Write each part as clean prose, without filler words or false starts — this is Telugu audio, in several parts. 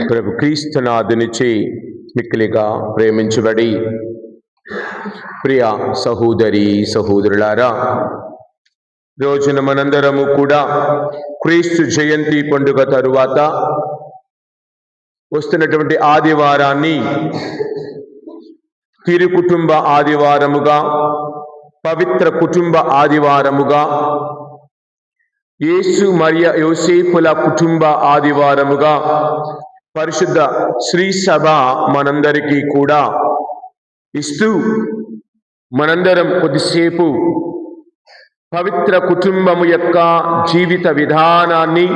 ప్రభు క్రీస్తునాథునిచే మిక్కిలిగా ప్రేమించబడి ప్రియ సహోదరి సహోదరులారా, రోజున మనందరము కూడా క్రీస్తు జయంతి పండుగ తరువాత వస్తున్నటువంటి ఆదివారాన్ని తిరు కుటుంబ ఆదివారముగా, పవిత్ర కుటుంబ ఆదివారముగా, యేసు మరియ యోసేపుల కుటుంబ ఆదివారముగా పరిశుద్ధ శ్రీ సభ మనందరికీ కూడా ఇస్తూ మనందరం కొద్దిసేపు పవిత్ర కుటుంబము యొక్క జీవిత విధానాన్ని,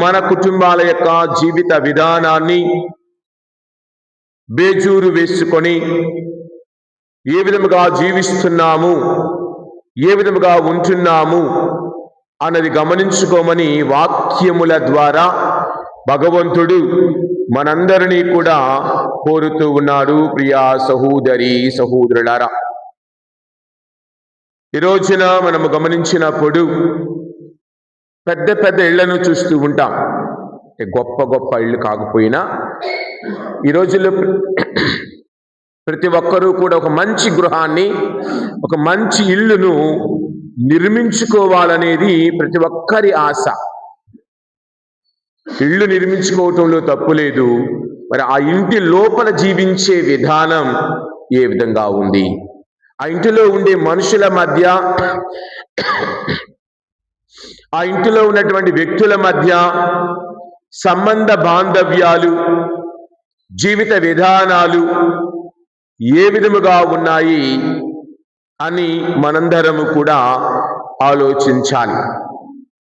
మన కుటుంబాల యొక్క జీవిత విధానాన్ని బేజూరు వేసుకొని ఏ విధముగా జీవిస్తున్నాము, ఏ విధముగా ఉంటున్నాము అన్నది గమనించుకోమని వాక్యముల ద్వారా భగవంతుడు మనందరినీ కూడా కోరుతూ ఉన్నాడు. ప్రియా సహోదరి సహోదరులారా, ఈ రోజున మనము గమనించినప్పుడు పెద్ద పెద్ద ఇళ్లను చూస్తూ ఉంటాం. గొప్ప గొప్ప ఇళ్ళు కాకపోయినా ఈ రోజుల్లో ప్రతి ఒక్కరూ కూడా ఒక మంచి గృహాన్ని, ఒక మంచి ఇల్లును నిర్మించుకోవాలనేది ప్రతి ఒక్కరి ఆశ. ఇల్లు నిర్మించుకోవటంలో తప్పు లేదు. మరి ఆ ఇంటి లోపల జీవించే విధానం ఏ విధంగా ఉంది, ఆ ఇంటిలో ఉండే మనుషుల మధ్య, ఆ ఇంటిలో ఉన్నటువంటి వ్యక్తుల మధ్య సంబంధ బాంధవ్యాలు, జీవిత విధానాలు ఏ విధముగా ఉన్నాయి అని మనందరము కూడా ఆలోచించాలి.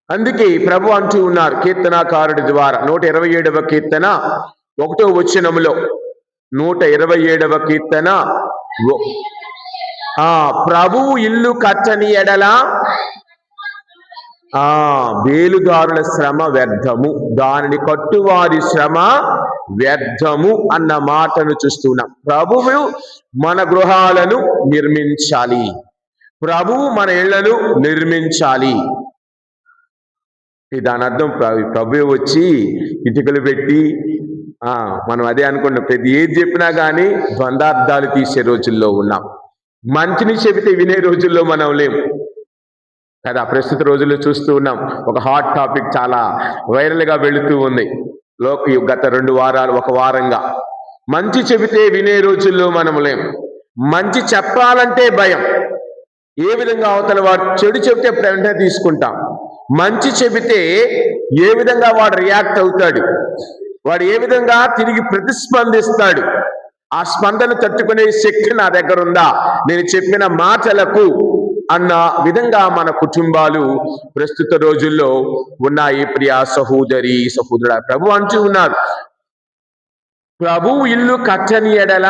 అందుకే ప్రభు అంటూ ఉన్నారు కీర్తనాకారుడి ద్వారా 127వ కీర్తన 1వ వచనములో, 127వ కీర్తన, ప్రభువు ఇల్లు కట్టని ఎడల వేలుదారుల శ్రమ వ్యర్థము, దానిని కట్టువారి శ్రమ వ్యర్థము అన్న మాటను చూస్తున్నాం. ప్రభువు మన గృహాలను నిర్మించాలి, ప్రభువు మన ఇళ్లను నిర్మించాలి. దాని అర్థం ప్రభువు వచ్చి ఇటుకలు పెట్టి మనం అదే అనుకున్నాం. ప్రతి ఏది చెప్పినా కానీ ద్వందార్థాలు తీసే రోజుల్లో ఉన్నాం. మంచిని చెబితే వినే రోజుల్లో మనం లేము కదా. ప్రస్తుత రోజుల్లో చూస్తూ ఉన్నాం, ఒక హాట్ టాపిక్ చాలా వైరల్గా వెళుతూ ఉంది గత 2 వారాలు, 1 వారంగా. మంచి చెబితే వినే రోజుల్లో మనం లేం. మంచి చెప్పాలంటే భయం. ఏ విధంగా అవతల వాడు చెడు చెబితే వెంటనే తీసుకుంటాం. మంచి చెబితే ఏ విధంగా వాడు రియాక్ట్ అవుతాడు, వాడు ఏ విధంగా తిరిగి ప్రతిస్పందిస్తాడు, ఆ స్పందన తట్టుకునే శక్తి నా దగ్గర ఉందా నేను చెప్పిన మాటలకు అన్న విధంగా మన కుటుంబాలు ప్రస్తుత రోజుల్లో ఉన్నాయి. ప్రియా సహోదరి సహోదరుడా, ప్రభు అంటూ ఉన్నారు, ప్రభువు ఇల్లు కట్టని ఎడల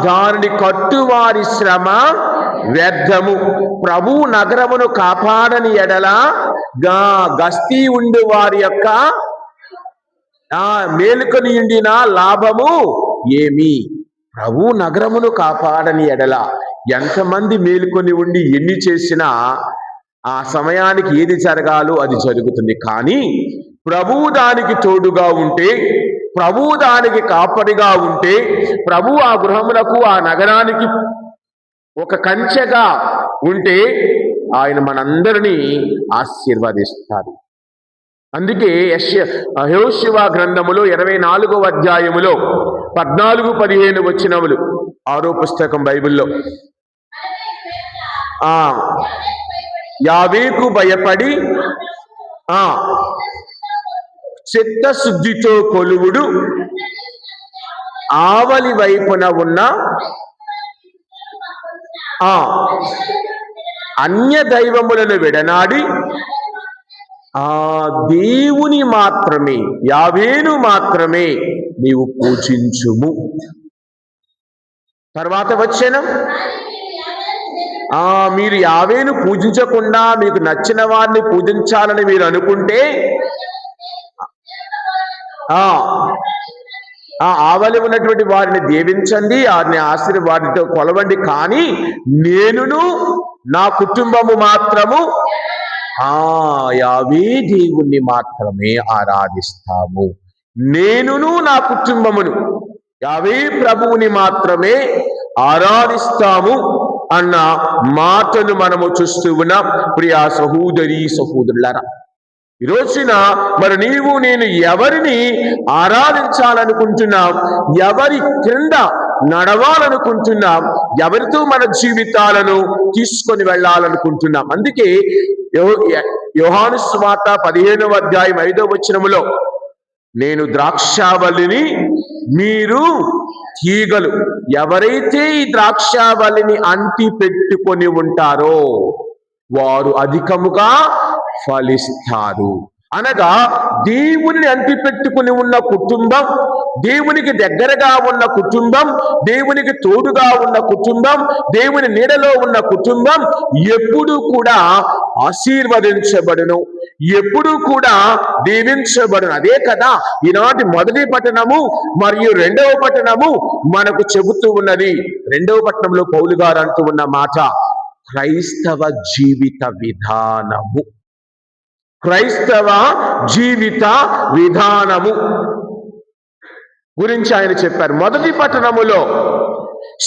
దానిని కట్టువారి శ్రమ వ్యర్థము, ప్రభువు నగరమును కాపాడని ఎడల గస్తీ ఉండి వారి యొక్క మేలుకొని ఉండిన లాభము ఏమి. ప్రభువు నగరమును కాపాడని ఎడల ఎంతమంది మేలుకొని ఉండి ఎన్ని చేసినా ఆ సమయానికి ఏది జరగాలో అది జరుగుతుంది. కానీ ప్రభువు దానికి తోడుగా ఉంటే, ప్రభువు దానికి కాపరిగా ఉంటే, ప్రభువు ఆ గృహములకు, ఆ నగరానికి ఒక కంచెగా ఉంటే ఆయన మనందరినీ ఆశీర్వదిస్తారు. అందుకే యెహోషువ గ్రంథములో 24వ అధ్యాయములో 14-15 వచనములు, 6వ పుస్తకం బైబిల్లో, యావేకు భయపడి చిత్తశుద్ధితో కొలువుడు ఆవలి వైపున ఉన్న అన్య దైవములను విడనాడి దేవుని మాత్రమే, యావేను మాత్రమే నీవు పూజించుము. తర్వాత వచనం, మీరు యావేను పూజించకుండా మీకు నచ్చిన వారిని పూజించాలని మీరు అనుకుంటే ఆవలి ఉన్నటువంటి వారిని దీవించండి, వారిని వారితో కొలవండి. కానీ నేనును నా కుటుంబము మాత్రము యావే దేవుణ్ణి మాత్రమే ఆరాధిస్తాము. నేనును నా కుటుంబమును యావే ప్రభువుని మాత్రమే ఆరాధిస్తాము అన్న మాటను మనము చూస్తూ ఉన్నాం. ప్రియా సహోదరి సహోదరులారా, ఈ రోజున మరి నీవు నేను ఎవరిని ఆరాధించాలనుకుంటున్నాం, ఎవరి క్రింద నడవాలనుకుంటున్నాం, ఎవరితో మన జీవితాలను తీసుకొని వెళ్ళాలనుకుంటున్నాం. అందుకే యోహాను సువార్త 15వ అధ్యాయం 5వ వచనములో, నేను ద్రాక్షావల్లిని, మీరు తీగలు. ఎవరైతే ఈ ద్రాక్షావల్లిని అంటి పెట్టుకొని ఉంటారో వారు అధికముగా ఫలిస్తారు. అనగా దేవుని అంటిపెట్టుకుని ఉన్న కుటుంబం, దేవునికి దగ్గరగా ఉన్న కుటుంబం, దేవునికి తోడుగా ఉన్న కుటుంబం, దేవుని నీడలో ఉన్న కుటుంబం ఎప్పుడూ కూడా ఆశీర్వదించబడును, ఎప్పుడూ కూడా దీవించబడును. అదే కదా ఈనాటి మొదటి పట్టణము మరియు రెండవ పట్టణము మనకు చెబుతూ ఉన్నది. రెండవ పట్టణంలో పౌలు గారు అంటూ ఉన్న మాట క్రైస్తవ జీవిత విధానము. క్రైస్తవ జీవిత విధానము గురించి ఆయన చెప్పారు. మొదటి పట్టణములో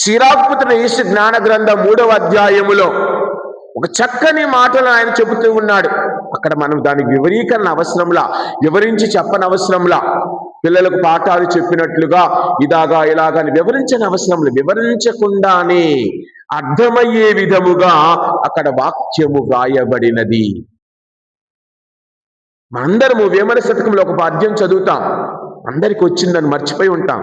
సిరాకుపుత్రుని యేసు జ్ఞాన గ్రంథం 3వ అధ్యాయములో ఒక చక్కని మాటలు ఆయన చెబుతూ ఉన్నాడు. అక్కడ మనం దానికి వివరీకరణ అవసరంలా, వివరించి చెప్పనవసరంలా, పిల్లలకు పాఠాలు చెప్పినట్లుగా ఇలాగా ఇలాగని వివరించని అవసరంలో, వివరించకుండానే అర్థమయ్యే విధముగా అక్కడ వాక్యము వ్రాయబడినది. మనందరము వేమన శతకంలో ఒక పద్యం చదువుతాం, అందరికి వచ్చిందని మర్చిపోయి ఉంటాం.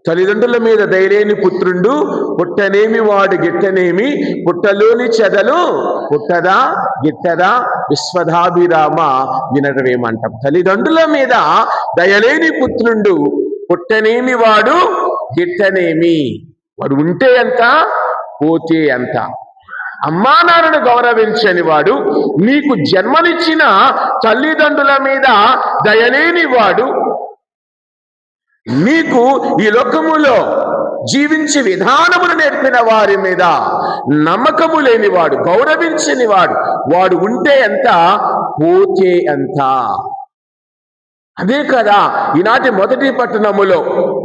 తల్లిదండ్రుల మీద దయలేని పుత్రుండు, పుట్టనేమి వాడు గిట్టనేమి, పుట్టలోని చెదలు పుట్టదా గిట్టదా, విశ్వధాభిరామ వినరవేమంటాం. తల్లిదండ్రుల మీద దయలేని పుత్రుండు, పుట్టనేమి వాడు గిట్టనేమి. వాడు ఉంటే ఎంత, పోతే ఎంత. అమ్మా నాన్నను గౌరవించని వాడు, నీకు జన్మనిచ్చిన తల్లిదండ్రుల మీద దయలేని వాడు, నీకు ఈ లోకములో జీవించే విధానమును నేర్పిన వారి మీద నమ్మకము లేనివాడు, గౌరవించని వాడు, వాడు ఉంటే ఎంత, పోతే ఎంత. అదే కదా ఈనాటి మొదటి పట్టణములో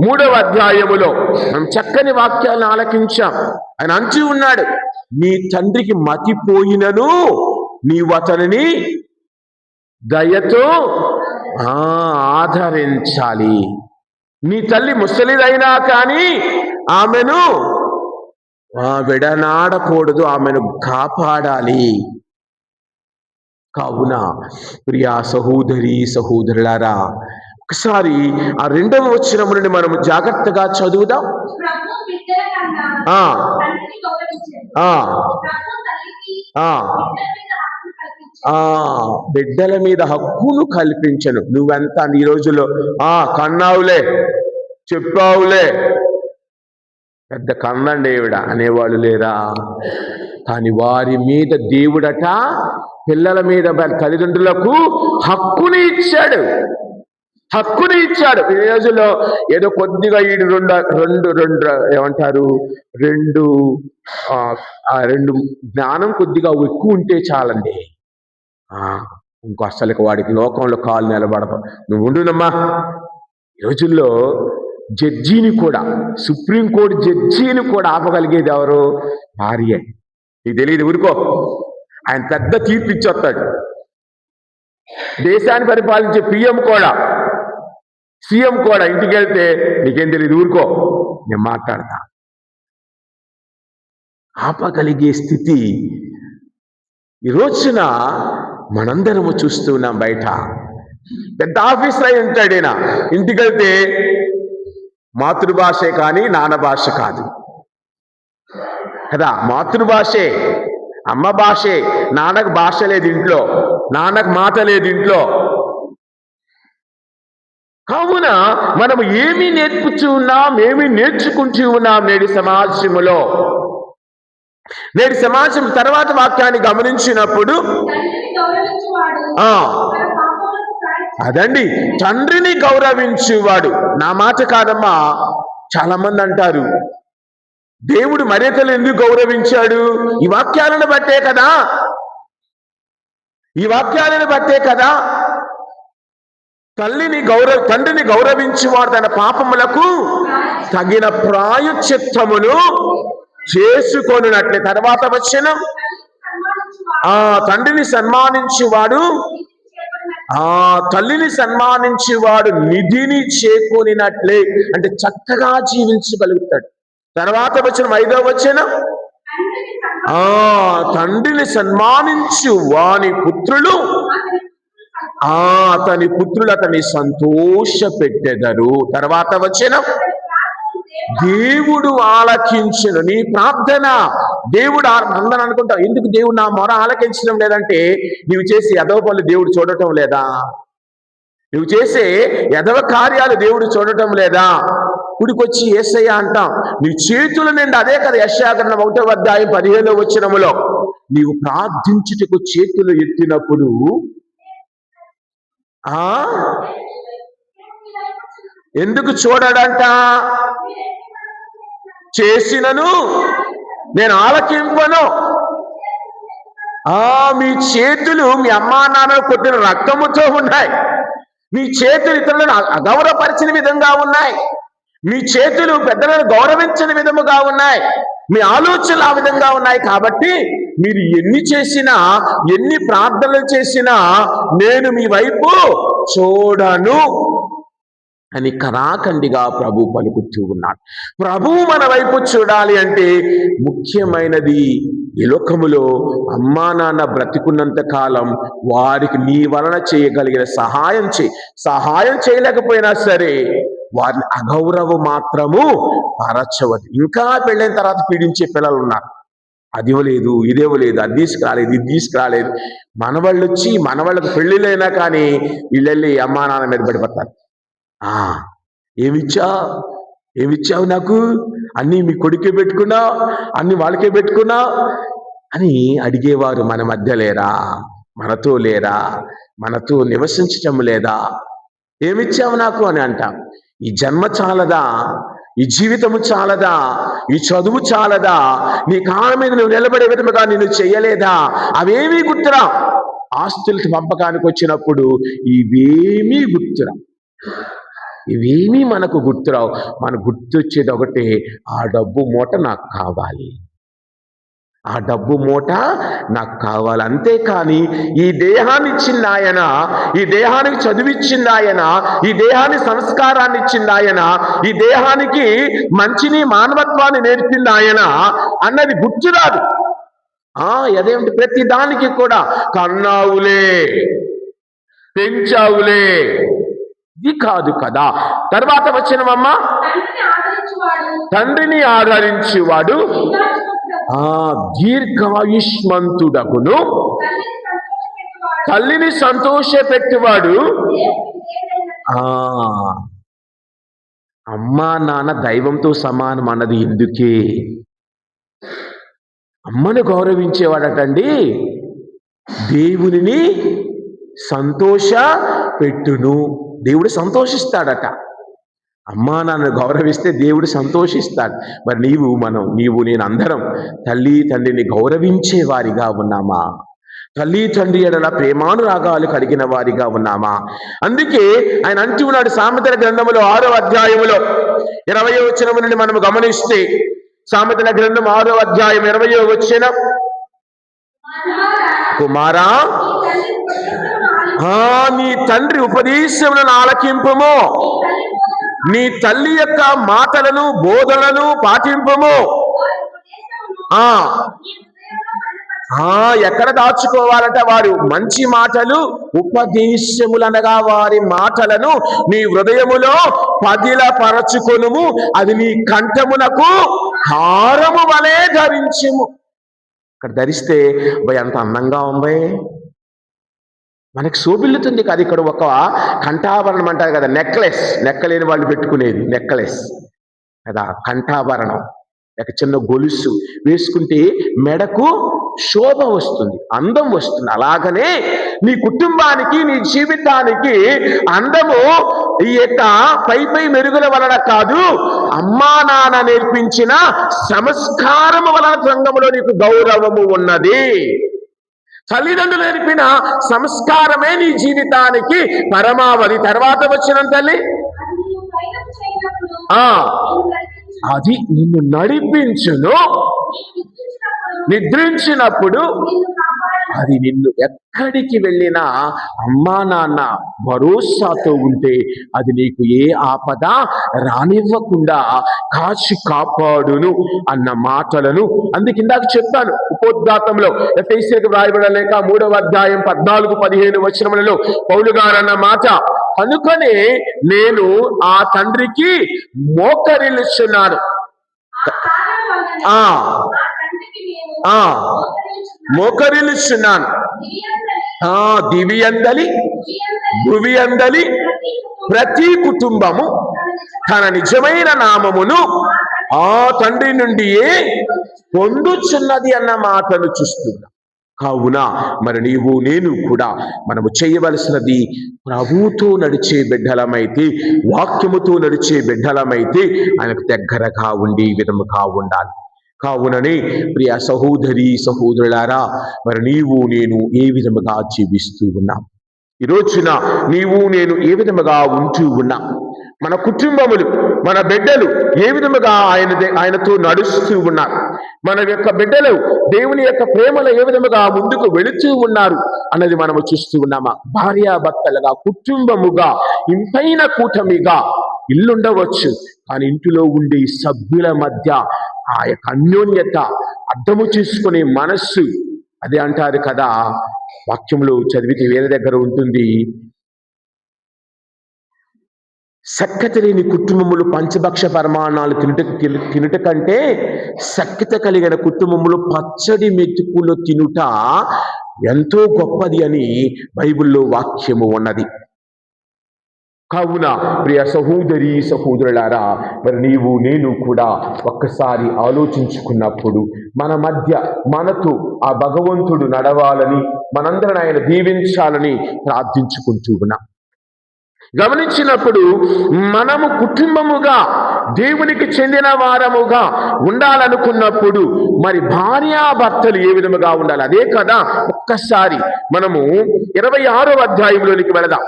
3వ అధ్యాయములో మనం చక్కని వాక్యాలను ఆలకించాం. ఆయన అంటూ ఉన్నాడు, నీ తండ్రికి మతిపోయినను నీవు అతనిని దయతో ఆదరించాలి. నీ తల్లి ముసలిదైనా కానీ ఆమెను విడనాడకూడదు, ఆమెను కాపాడాలి. కావున ప్రియా సహోదరి సహోదరులారా, ఒకసారి ఆ 2వ వచనం నుండి మనం జాగ్రత్తగా చదువుదాం. బిడ్డల మీద హక్కును కల్పించను. నువ్వెంత ఈ రోజులో కన్నావులే, చెప్పావులే, పెద్ద కన్నండేవిడ అనేవాళ్ళు లేరా? కానీ వారి మీద దేవుడట పిల్లల మీద తల్లిదండ్రులకు హక్కుని ఇచ్చాడు, హక్కుని ఇచ్చాడు. ఈ రోజుల్లో ఏదో కొద్దిగా ఈ రెండు ఏమంటారు, రెండు జ్ఞానం కొద్దిగా ఎక్కువ ఉంటే చాలండి, ఇంకో అసలుకి వాడికి లోకంలో కాలు నిలబడదు. నువ్వు ఉండునమ్మా. ఈ రోజుల్లో జడ్జిని కూడా, సుప్రీంకోర్టు జడ్జిని కూడా ఆపగలిగేది ఎవరు? భార్య. నీకు తెలియదు, ఊరుకో. ఆయన పెద్ద తీర్పు ఇచ్చొస్తాడు. దేశాన్ని పరిపాలించే సీఎం కూడా ఇంటికి వెళ్తే నీకేం తెలియదు, ఊరుకో, నేను మాట్లాడతా, ఆపగలిగే స్థితి ఈ రోజున మనందరము చూస్తూ ఉన్నాం. బయట పెద్ద ఆఫీసర్ అయి ఉంటాడు ఈయన, ఇంటికి వెళ్తే మాతృభాషే కానీ నాన్న భాష కాదు కదా. మాతృభాషే, అమ్మ భాషే, నాన్నకు భాష లేదు ఇంట్లో, నాన్నకు మాట లేదు ఇంట్లో. కావున మనము ఏమి నేర్పుతూ ఉన్నాం, ఏమి నేర్చుకుంటూ ఉన్నాం నేటి సమాజంలో. నేటి సమాజం తర్వాత వాక్యాన్ని గమనించినప్పుడు అదండి, తండ్రిని గౌరవించేవాడు. నా మాట కాదమ్మా, చాలా మంది అంటారు దేవుడు మర్యాదలు ఎందుకు గౌరవించాడు? ఈ వాక్యాలను బట్టే కదా. ఈ వాక్యాలను బట్టే కదా తండ్రిని గౌరవించువాడు తన పాపములకు తగిన ప్రాయశ్చిత్తమును చేసుకొనున్నట్లే. తర్వాత వచనం, తండ్రిని సన్మానించువాడు తల్లిని సన్మానించేవాడు నిధిని చేకూరినట్లే, అంటే చక్కగా జీవించగలుగుతాడు. తర్వాత వచనం 5వ వచనం, తండ్రిని సన్మానించు వాని పుత్రులు అతని పుత్రులు అతన్ని సంతోష పెట్టెదరు. తర్వాత వచనం, దేవుడు ఆలకించును నీ ప్రార్థన. దేవుడు అందరూ అనుకుంటావు, ఎందుకు దేవుడు నా మొర ఆలకించడం లేదంటే నీవు చేసే ఎదవ పనులు దేవుడు చూడటం లేదా? నువ్వు చేసే ఎదవ కార్యాలు దేవుడు చూడటం లేదా? గుడికొచ్చి యేసయ్య అంటాం, నీ చేతుల నిండా, అదే కదా యెషయా గ్రంథం 1వ అధ్యాయం 15వ వచనములో, నీవు ప్రార్థించుటకు చేతులు ఎత్తినప్పుడు ఎందుకు చూడడంట? చేసినను నేను ఆలకింపను. మీ చేతులు మీ అమ్మా నాన్నలు కొట్టిన రక్తముతో ఉన్నాయి. మీ చేతులు ఇతరులను అగౌరవపరిచిన విధంగా ఉన్నాయి. మీ చేతులు పెద్దలను గౌరవించని విధముగా ఉన్నాయి. మీ ఆలోచనలు ఆ విధంగా ఉన్నాయి. కాబట్టి మీరు ఎన్ని చేసినా, ఎన్ని ప్రార్థనలు చేసినా నేను మీ వైపు చూడను అని కరాఖండిగా ప్రభు పలుకుతూ ఉన్నాడు. ప్రభువు మన వైపు చూడాలి అంటే ముఖ్యమైనది, ఈ లోకములో అమ్మా నాన్న బ్రతికున్నంత కాలం వారికి నీ వలన చేయగలిగిన సహాయం చేయలేకపోయినా సరే వారిని అగౌరవం మాత్రము పరచవద్దు. ఇంకా పెళ్ళైన తర్వాత పీడించే పిల్లలు ఉన్నారు. అది ఇవ్వలేదు, ఇదేవ్వలేదు, అది తీసుకురాలేదు, ఇది తీసుకురాలేదు. మనవాళ్ళు వచ్చి మనవాళ్ళకు పెళ్ళిళ్ళైనా కానీ వీళ్ళెళ్ళి అమ్మా నాన్న మీద పడిపోతారు. ఏమిచ్చావు నాకు? అన్నీ మీ కొడుకే పెట్టుకున్నావు, అన్ని వాళ్ళకే పెట్టుకున్నావు అని అడిగేవారు మన మధ్య లేరా? మనతో లేరా? మనతో నివసించటం లేదా? ఏమిచ్చావు నాకు అని అంటాం. ఈ జన్మ చాలదా? ఈ జీవితము చాలదా? ఈ చదువు చాలదా? నీ కాళ్ళ మీద నువ్వు నిలబడే విధముగా నేను చెయ్యలేదా? అవేమీ గుర్తురా. ఆస్తులకి పంపకానికి వచ్చినప్పుడు ఇవేమీ గుర్తురా. ఇవేమీ మనకు గుర్తురావు. మనకు గుర్తొచ్చేది ఒకటే, ఆ డబ్బు మూట నాకు కావాలి, ఆ డబ్బు మూట నాకు కావాలి. అంతేకాని ఈ దేహాన్ని ఇచ్చింది ఆయన, ఈ దేహానికి చదివిచ్చింది ఆయన, ఈ దేహాన్ని సంస్కారాన్ని ఇచ్చింది ఆయన, ఈ దేహానికి మంచిని మానవత్వాన్ని నేర్పింది ఆయన అన్నది గుర్తురాదు. అదేమిటి? ప్రతి దానికి కూడా కన్నావులే, పెంచావులే, ఇది కాదు కదా. తర్వాత వచ్చినవమ్మా, తండ్రిని ఆదరించేవాడు దీర్ఘాయుష్మంతుడకును, తల్లిని సంతోషపెట్టేవాడు. అమ్మా నాన్న దైవంతో సమానం అన్నది ఎందుకే? అమ్మను గౌరవించేవాడటండి దేవునిని సంతోష పెట్టును. దేవుడు సంతోషిస్తాడట. అమ్మా నాన్న గౌరవిస్తే దేవుడు సంతోషిస్తాడు. మరి నీవు నేను అందరం తల్లి తండ్రిని గౌరవించే వారిగా ఉన్నామా? తల్లి తండ్రి ఎడల ప్రేమానురాగాలు కలిగిన వారిగా ఉన్నామా? అందుకే ఆయన అంటూ ఉన్నాడు సామెతల గ్రంథములో 6వ అధ్యాయములో 20వ వచనము నుండి మనము గమనిస్తే, సామెతల గ్రంథం 6వ అధ్యాయం 20వ వచనం, కుమారా నీ తండ్రి ఉపదేశములను ఆలకింపుము, నీ తల్లి యొక్క మాటలను బోధనలను పాటింపుము. ఎక్కడ దాచుకోవాలంటే వారు మంచి మాటలు, ఉపదేశములనగా వారి మాటలను నీ హృదయములో పదిలపరచుకొనుము, అది నీ కంఠమునకు హారము వలె ధరించుము. ఇక్కడ ధరిస్తే అంత అందంగా ఉంది, మనకి శోభిల్లుతుంది కదా. ఇక్కడ ఒక కంఠాభరణం అంటారు కదా, నెక్కలేని వాళ్ళు పెట్టుకునేది నెక్లెస్ కదా, కంఠాభరణం, ఒక చిన్న గొలుసు వేసుకుంటే మెడకు శోభ వస్తుంది, అందం వస్తుంది. అలాగనే నీ కుటుంబానికి, నీ జీవితానికి అందము ఈ యొక్క పై మెరుగుల వలన కాదు, అమ్మా నాన్న నేర్పించిన సంస్కారము వలన సంఘములో నీకు గౌరవము ఉన్నది. తల్లిదండ్రులు నేర్పిన సంస్కారమే నీ జీవితానికి పరమావధి. తర్వాత వచ్చిన తల్లి అది నిన్ను నడిపించును, నిద్రించినప్పుడు అది నిన్ను ఎక్కడికి వెళ్ళినా అమ్మా నాన్న భరోసాతో ఉంటే అది నీకు ఏ ఆపద రానివ్వకుండా కాచి కాపాడును అన్న మాటలను అందుకిందాక చెప్పాను. ఉపోద్ఘాతంలో ఎఫెసీయులకు వ్రాయబడిన లేఖ 3వ అధ్యాయం 14-15 వచనములలో పౌలు గారు అన్న మాట, కనుకనే నేను ఆ తండ్రికి మోకరిల్లుచున్నాను. మోకరిల్లుచున్నాను. దివి అందలి భువి అందలి ప్రతి కుటుంబము తన నిజమైన నామమును ఆ తండ్రి నుండియే పొందుచున్నది అన్న మాటను చూస్తున్నా. కావున మరి నీవు నేను కూడా మనము చేయవలసినది ప్రభువుతో నడిచే బిడ్డలమైతే, వాక్యముతో నడిచే బిడ్డలమైతే ఆయనకు దగ్గరగా ఉండి ఈ విధముగా ఉండాలి. కావుననే ప్రియ సహోదరి సహోదరులారా, మరి నీవు నేను ఏ విధముగా జీవిస్తూ ఉన్నాం, ఈ రోజున నీవు నేను ఏ విధముగా ఉంటూ ఉన్నాం, మన కుటుంబములు మన బిడ్డలు ఏ విధముగా ఆయనతో నడుస్తూ ఉన్నారు, మన యొక్క బిడ్డలు దేవుని యొక్క ప్రేమలో ఏ విధముగా ముందుకు వెళుతూ ఉన్నారు అన్నది మనము చూస్తూ ఉన్నామా? భార్యాభర్తలుగా, కుటుంబముగా, ఇంపైన కూటమిగా ఇల్లుండవచ్చు, కానీ ఇంటిలో ఉండే సభ్యుల మధ్య ఆ యొక్క అన్యోన్యత అర్థము చేసుకునే మనస్సు, అదే అంటారు కదా వాక్యంలో చదివితే వేరే దగ్గర ఉంటుంది, సఖ్యత లేని కుటుంబములు పంచభక్ష పరిమాణాలు తినుట కంటే సఖ్యత కలిగిన కుటుంబములు పచ్చడి మెతుకులు తినుట ఎంతో గొప్పది అని బైబిల్లో వాక్యము ఉన్నది. కావున ప్రియ సహోదరి సహోదరులారా, మరి నీవు నేను కూడా ఒక్కసారి ఆలోచించుకున్నప్పుడు మన మధ్య మనతో ఆ భగవంతుడు నడవాలని, మనందరిని ఆయన దీవించాలని ప్రార్థించుకుంటూ ఉన్నాం. గమనించినప్పుడు మనము కుటుంబముగా దేవునికి చెందిన వారముగా ఉండాలనుకున్నప్పుడు మరి భార్యాభర్తలు ఏ విధముగా ఉండాలి? అదే కదా ఒక్కసారి మనము 26వ అధ్యాయంలోనికి వెళదాం.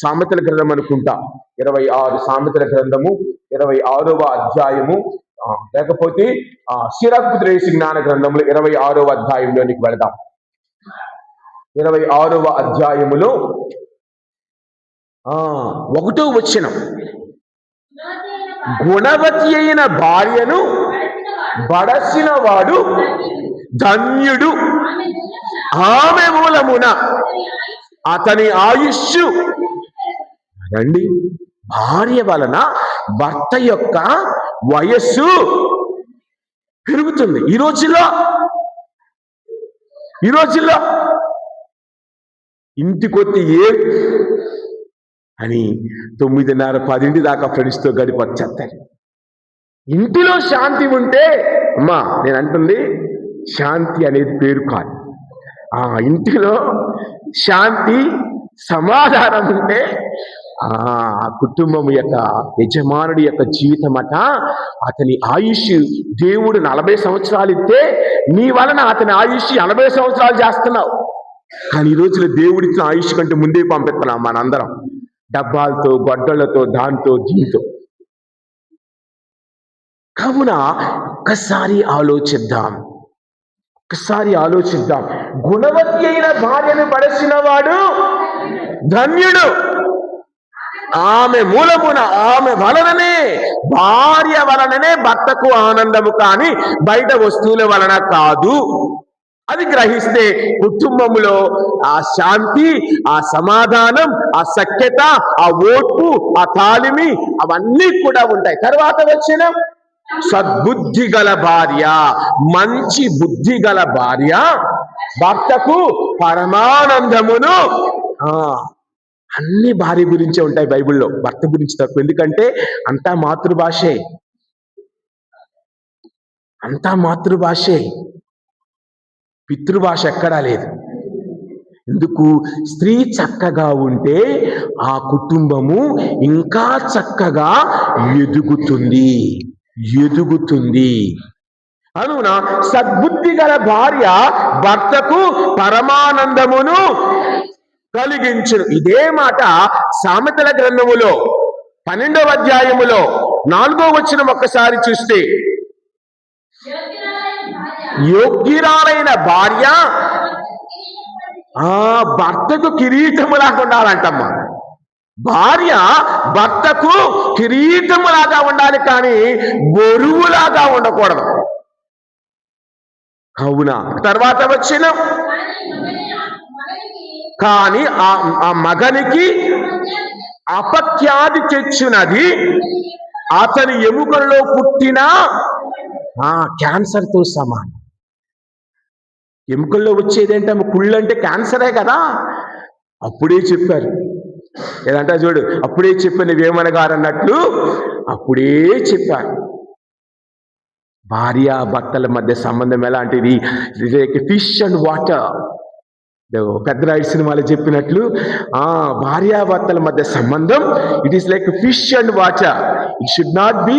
సామెతల గ్రంథం అనుకుంటా, 26 సామెతల గ్రంథము 26వ అధ్యాయము, లేకపోతే సిరాకు ద్రేసి జ్ఞాన గ్రంథంలో 26వ అధ్యాయంలోనికి వెళదాం. 26వ అధ్యాయములో 1వ వచనం, గుణవతి అయిన భార్యను బడసిన వాడు ధన్యుడు, ఆమె మూలమున అతని ఆయుష్షు. రండి, భార్య వలన భర్త యొక్క వయస్సు పెరుగుతుంది. ఈ రోజుల్లో ఇంటికొత్తి అని 9:30, 10 దాకా ఫ్రెండ్స్తో గడిపొచ్చేస్తారు. ఇంటిలో శాంతి ఉంటే, అమ్మా నేను అంటుంది శాంతి అనేది పేరు కాదు, ఆ ఇంటిలో శాంతి సమాధానం ఉంటే ఆ కుటుంబం యొక్క యజమానుడి యొక్క జీవితం అట, అతని ఆయుష్ దేవుడు 40 సంవత్సరాలు ఇస్తే నీ వలన అతని ఆయుష్ 80 సంవత్సరాలు చేస్తున్నావు. కానీ ఈ రోజులో దేవుడిచ్చిన ఆయుష్ కంటే ముందే పంపిస్తున్నాం మనందరం, డబ్బాలతో, గొడ్డలతో, దాంతో, దీంతో. కావున ఒక్కసారి ఆలోచిద్దాం. గుణవతి అయిన భార్యను పడసిన వాడు ధన్యుడు, ఆమె మూలమున, ఆమె వలననే, భార్య వలననే భర్తకు ఆనందము, కానీ బయట వస్తువుల వలన కాదు. అది గ్రహిస్తే కుటుంబంలో ఆ శాంతి, ఆ సమాధానం, ఆ సఖ్యత, ఆ ఓర్పు, ఆ తాలిమి అవన్నీ కూడా ఉంటాయి. తర్వాత వచ్చిన సద్బుద్ధి గల భార్య, మంచి బుద్ధి గల భార్య భర్తకు పరమానందమును. అన్ని భార్య గురించే ఉంటాయి బైబిల్లో, భర్త గురించి తక్కువ. ఎందుకంటే అంతా మాతృభాషే, పితృభాష ఎక్కడా లేదు. ఎందుకు? స్త్రీ చక్కగా ఉంటే ఆ కుటుంబము ఇంకా చక్కగా ఎదుగుతుంది. అనున సద్బుద్ధి గల భార్య భర్తకు పరమానందమును కలిగించును. ఇదే మాట సామెతల గ్రంథములో 12వ అధ్యాయములో 4వ వచనం ఒక్కసారి చూస్తే, యోగ్యురాలైన భార్య భర్తకు కిరీటములాగా ఉండాలంటమ్మా. భార్య భర్తకు కిరీటములాగా ఉండాలి, కానీ బరువులాగా ఉండకూడదు. అవునా? తర్వాత వచ్చిన కానీ ఆ మగనికి అపఖ్యాతి తెచ్చునది అతని ఎముకల్లో పుట్టిన క్యాన్సర్తో సమానం. ఎముకల్లో వచ్చేదేంటే కుళ్ళు అంటే క్యాన్సరే కదా. అప్పుడే చెప్పారు ఏదంటే చూడు, అప్పుడే చెప్పిన వేమనగారు అన్నట్లు అప్పుడే చెప్పారు. భార్యాభర్తల మధ్య సంబంధం ఎలాంటిది? Fish and water. పెద్దరాయుడు సినిమాలో చెప్పినట్లు భార్యాభర్తల మధ్య సంబంధం it is like fish and water. It should not be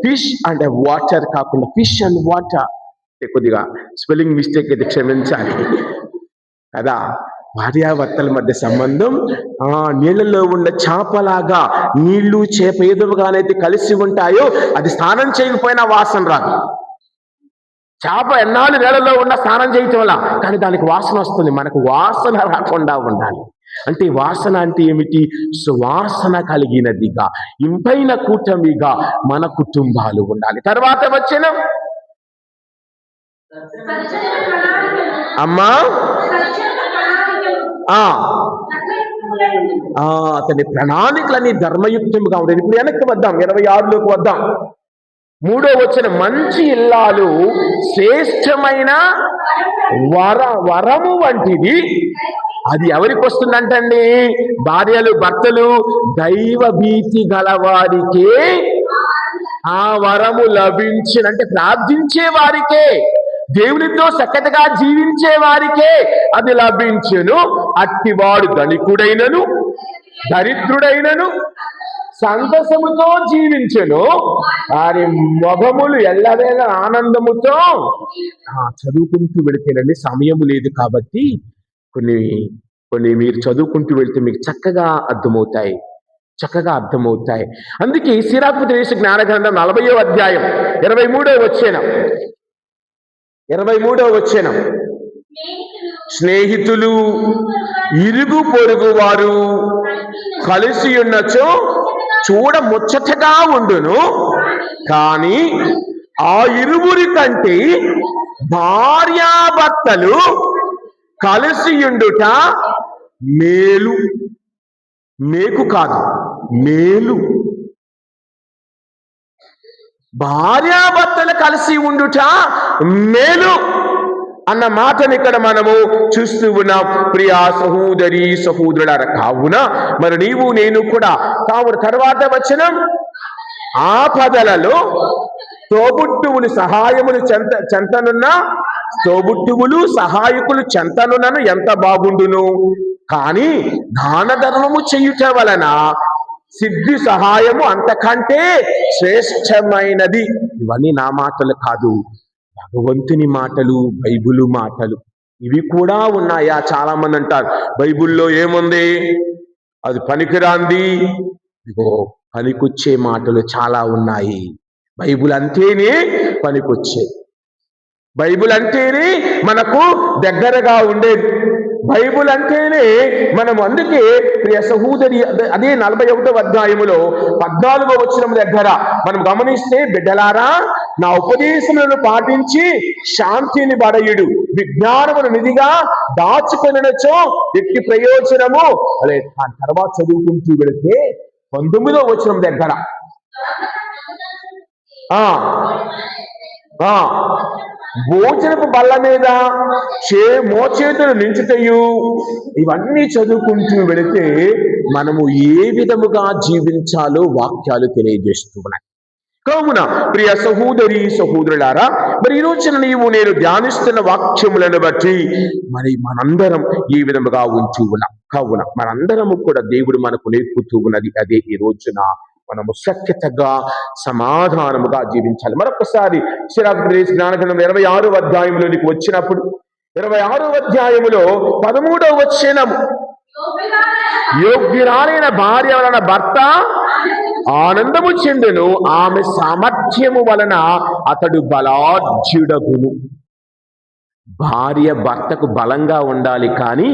fish and water కాకుండా ఫిష్ అండ్ వాటర్. కొద్దిగా స్పెల్లింగ్ మిస్టేక్ అయితే క్షమించాలి కదా. భార్యాభర్తల మధ్య సంబంధం నీళ్ళల్లో ఉన్న చేపలాగా, నీళ్లు చేప ఏదుగానైతే కలిసి ఉంటాయో అది స్నానం చేయకపోయినా వాసన రాదు. చేప ఎన్నాళ్ళు నీళ్ళలో ఉన్న స్నానం చేయటం వల్ల కానీ దానికి వాసన వస్తుంది. మనకు వాసన రాకుండా ఉండాలి. అంటే వాసన అంటే ఏమిటి? సువాసన కలిగినదిగా, ఇంపైన కూటమిగా మన కుటుంబాలు ఉండాలి. తర్వాత వచ్చిన అమ్మా అతని ప్రణాళికలన్నీ ధర్మయుక్తంగా ఉండేది. ఇప్పుడు వెనక్కి వద్దాం, 26లోకి వద్దాం. 3వ వచనం, మంచి ఇల్లాలు శ్రేష్టమైన వరము వంటిది. అది ఎవరికి వస్తుందంటండి? భార్యలు భర్తలు దైవ భీతి గలవారికే ఆ వరము లభించినంటే ప్రార్థించే వారికే, దేవునితో చక్కగా జీవించే వారికే అది లభించును. అట్టివాడు ధనికుడైనను దరిద్రుడైనను సంతసముతో జీవించెను, వారి మొగములు ఎల్లవేళ ఆనందముతో. చదువుకుంటూ వెళితేనండి, సమయము లేదు కాబట్టి కొన్ని మీరు చదువుకుంటూ వెళితే మీకు చక్కగా అర్థమవుతాయి. అందుకే సిరాకు దేశ జ్ఞాన గ్రంథం 40వ అధ్యాయం 23వ వచనం, స్నేహితులు ఇరుగు పొరుగు వారు కలిసి ఉన్నచో చూడ ముచ్చటగా ఉండును, కానీ ఆ ఇరువురి కంటే భార్యాభర్తలు కలిసి ఉండుట మేలు. మేకు కాదు, మేలు. భార్యాభర్తలు కలిసి ఉండుట మేలు అన్న మాటని ఇక్కడ మనము చూస్తూ ఉన్నాం. ప్రియా సహోదరి సహోదరులారా, కావున మరి నీవు నేను కూడా తర్వాత వచనం, ఆపదలలో తోబుట్టువులు సహాయములు చెంతనున్న తోబుట్టువులు సహాయకులు చెంతనున్నను ఎంత బాగుండును. కానీ దాన ధర్మము చేయుట వలన సిద్ధి సహాయము అంతకంటే శ్రేష్టమైనది. ఇవన్నీ నా మాటలు కాదు, భగవంతుని మాటలు, బైబిలు మాటలు. ఇవి కూడా ఉన్నాయా? చాలా మంది అంటారు బైబిల్లో ఏముంది, అది పనికిరాంది. ఇగో పనికొచ్చే మాటలు చాలా ఉన్నాయి. బైబిల్ అంటేనే పనికొచ్చే, బైబిల్ అంటేనే మనకు దగ్గరగా ఉండేది, బైబిల్ అంటేనే మనం. అందుకే ప్రియ సహోదరి, అదే 41వ అధ్యాయములో 14వ వచనం దగ్గర మనం గమనిస్తే, బిడ్డలారా నా ఉపదేశములను పాటించి శాంతిని బడయుడు, విజ్ఞానమును నిధిగా దాచుకొనొచ్చు ఎట్టి ప్రయోజనము. అదే దాని తర్వాత చదువుకుంటూ వెళితే 19వ వచనం దగ్గర భోజనపు బల్ల మీద మోచేతులు నించుటయు. ఇవన్నీ చదువుకుంటూ వెళితే మనము ఏ విధముగా జీవించాలో వాక్యాలు తెలియజేస్తున్నాయి. కావున ప్రియ సహోదరి సహోదరులారా, మరి ఈ రోజున నీవు నేను ధ్యానిస్తున్న వాక్యములను బట్టి మరి మనందరం ఈ విధముగా ఉంటూ ఉన్నాం. కావున మనందరము కూడా దేవుడు మనకు నేర్పుతూ ఉన్నది అదే ఈ రోజున మనము సఖ్యతగా సమాధానముగా జీవించాలి. మరొకసారి జ్ఞానగ్రంథం 26వ అధ్యాయంలోనికి వచ్చినప్పుడు 26వ అధ్యాయములో 13వ వచనము, యోగ్యురాలైన భార్య వలన భర్త ఆనందము చెందును, ఆమె సామర్థ్యము వలన అతడు బలాఢ్యుడగును. భార్య భర్తకు బలంగా ఉండాలి, కానీ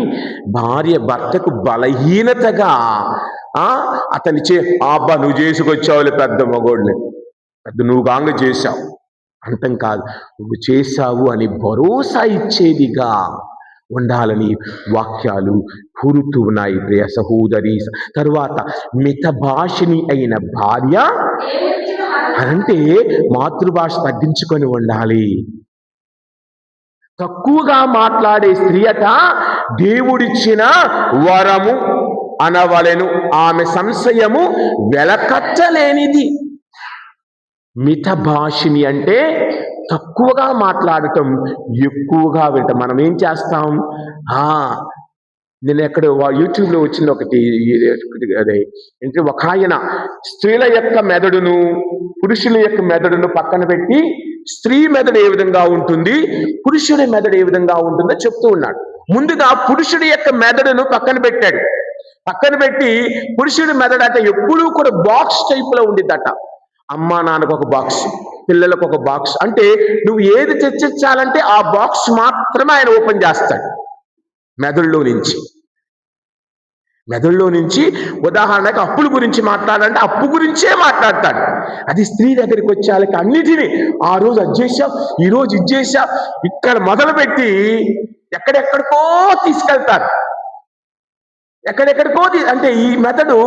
భార్య భర్తకు బలహీనతగా అతని అబ్బా నువ్వు చేసుకొచ్చావులే పెద్ద మగోళ్ళని, పెద్ద నువ్వు గాంగ చేశావు అంతం కాదు, నువ్వు చేశావు అని భరోసా ఇచ్చేదిగా ఉండాలని వాక్యాలు కూరుతూ ఉన్నాయి ప్రియ సహోదరి. తరువాత మితభాషిని అయిన భార్య అంటే మాతృభాష తగ్గించుకొని ఉండాలి. తక్కువగా మాట్లాడే స్త్రీ అట దేవుడిచ్చిన వరము అనవలెను, ఆమె సంశయము వెలకట్టలేనిది. మితభాషిని అంటే తక్కువగా మాట్లాడటం, ఎక్కువగా వింటాం. మనం ఏం చేస్తాం, నేను ఎక్కడ యూట్యూబ్లో వచ్చిన ఒకటి అదే ఏంటి, ఒక ఆయన స్త్రీల యొక్క మెదడును పురుషుల యొక్క మెదడును పక్కన పెట్టి స్త్రీ మెదడు ఏ విధంగా ఉంటుంది, పురుషుడి మెదడు ఏ విధంగా ఉంటుందో చెప్తూ ఉన్నాడు. ముందుగా పురుషుడి యొక్క మెదడును పక్కన పెట్టాడు. పక్కన పెట్టి పురుషుడి మెదడు అంటే ఎప్పుడూ కూడా బాక్స్ టైప్లో ఉండిద్దట. అమ్మా నాన్నకు ఒక బాక్స్, పిల్లలకు ఒక బాక్స్, అంటే నువ్వు ఏది తెచ్చించాలంటే ఆ బాక్స్ మాత్రమే ఆయన ఓపెన్ చేస్తాడు. మెదడులో నుంచి ఉదాహరణకు అప్పుల గురించి మాట్లాడాలంటే అప్పు గురించే మాట్లాడతాడు. అది స్త్రీ దగ్గరికి వచ్చేళ్ళకి అన్నిటినీ ఆ రోజు అది చేశావు, ఈ రోజు ఇది చేశావు, ఇక్కడ మొదలుపెట్టి ఎక్కడెక్కడికో తీసుకెళ్తారు. ఎక్కడెక్కడికో అంటే ఈ మెథడు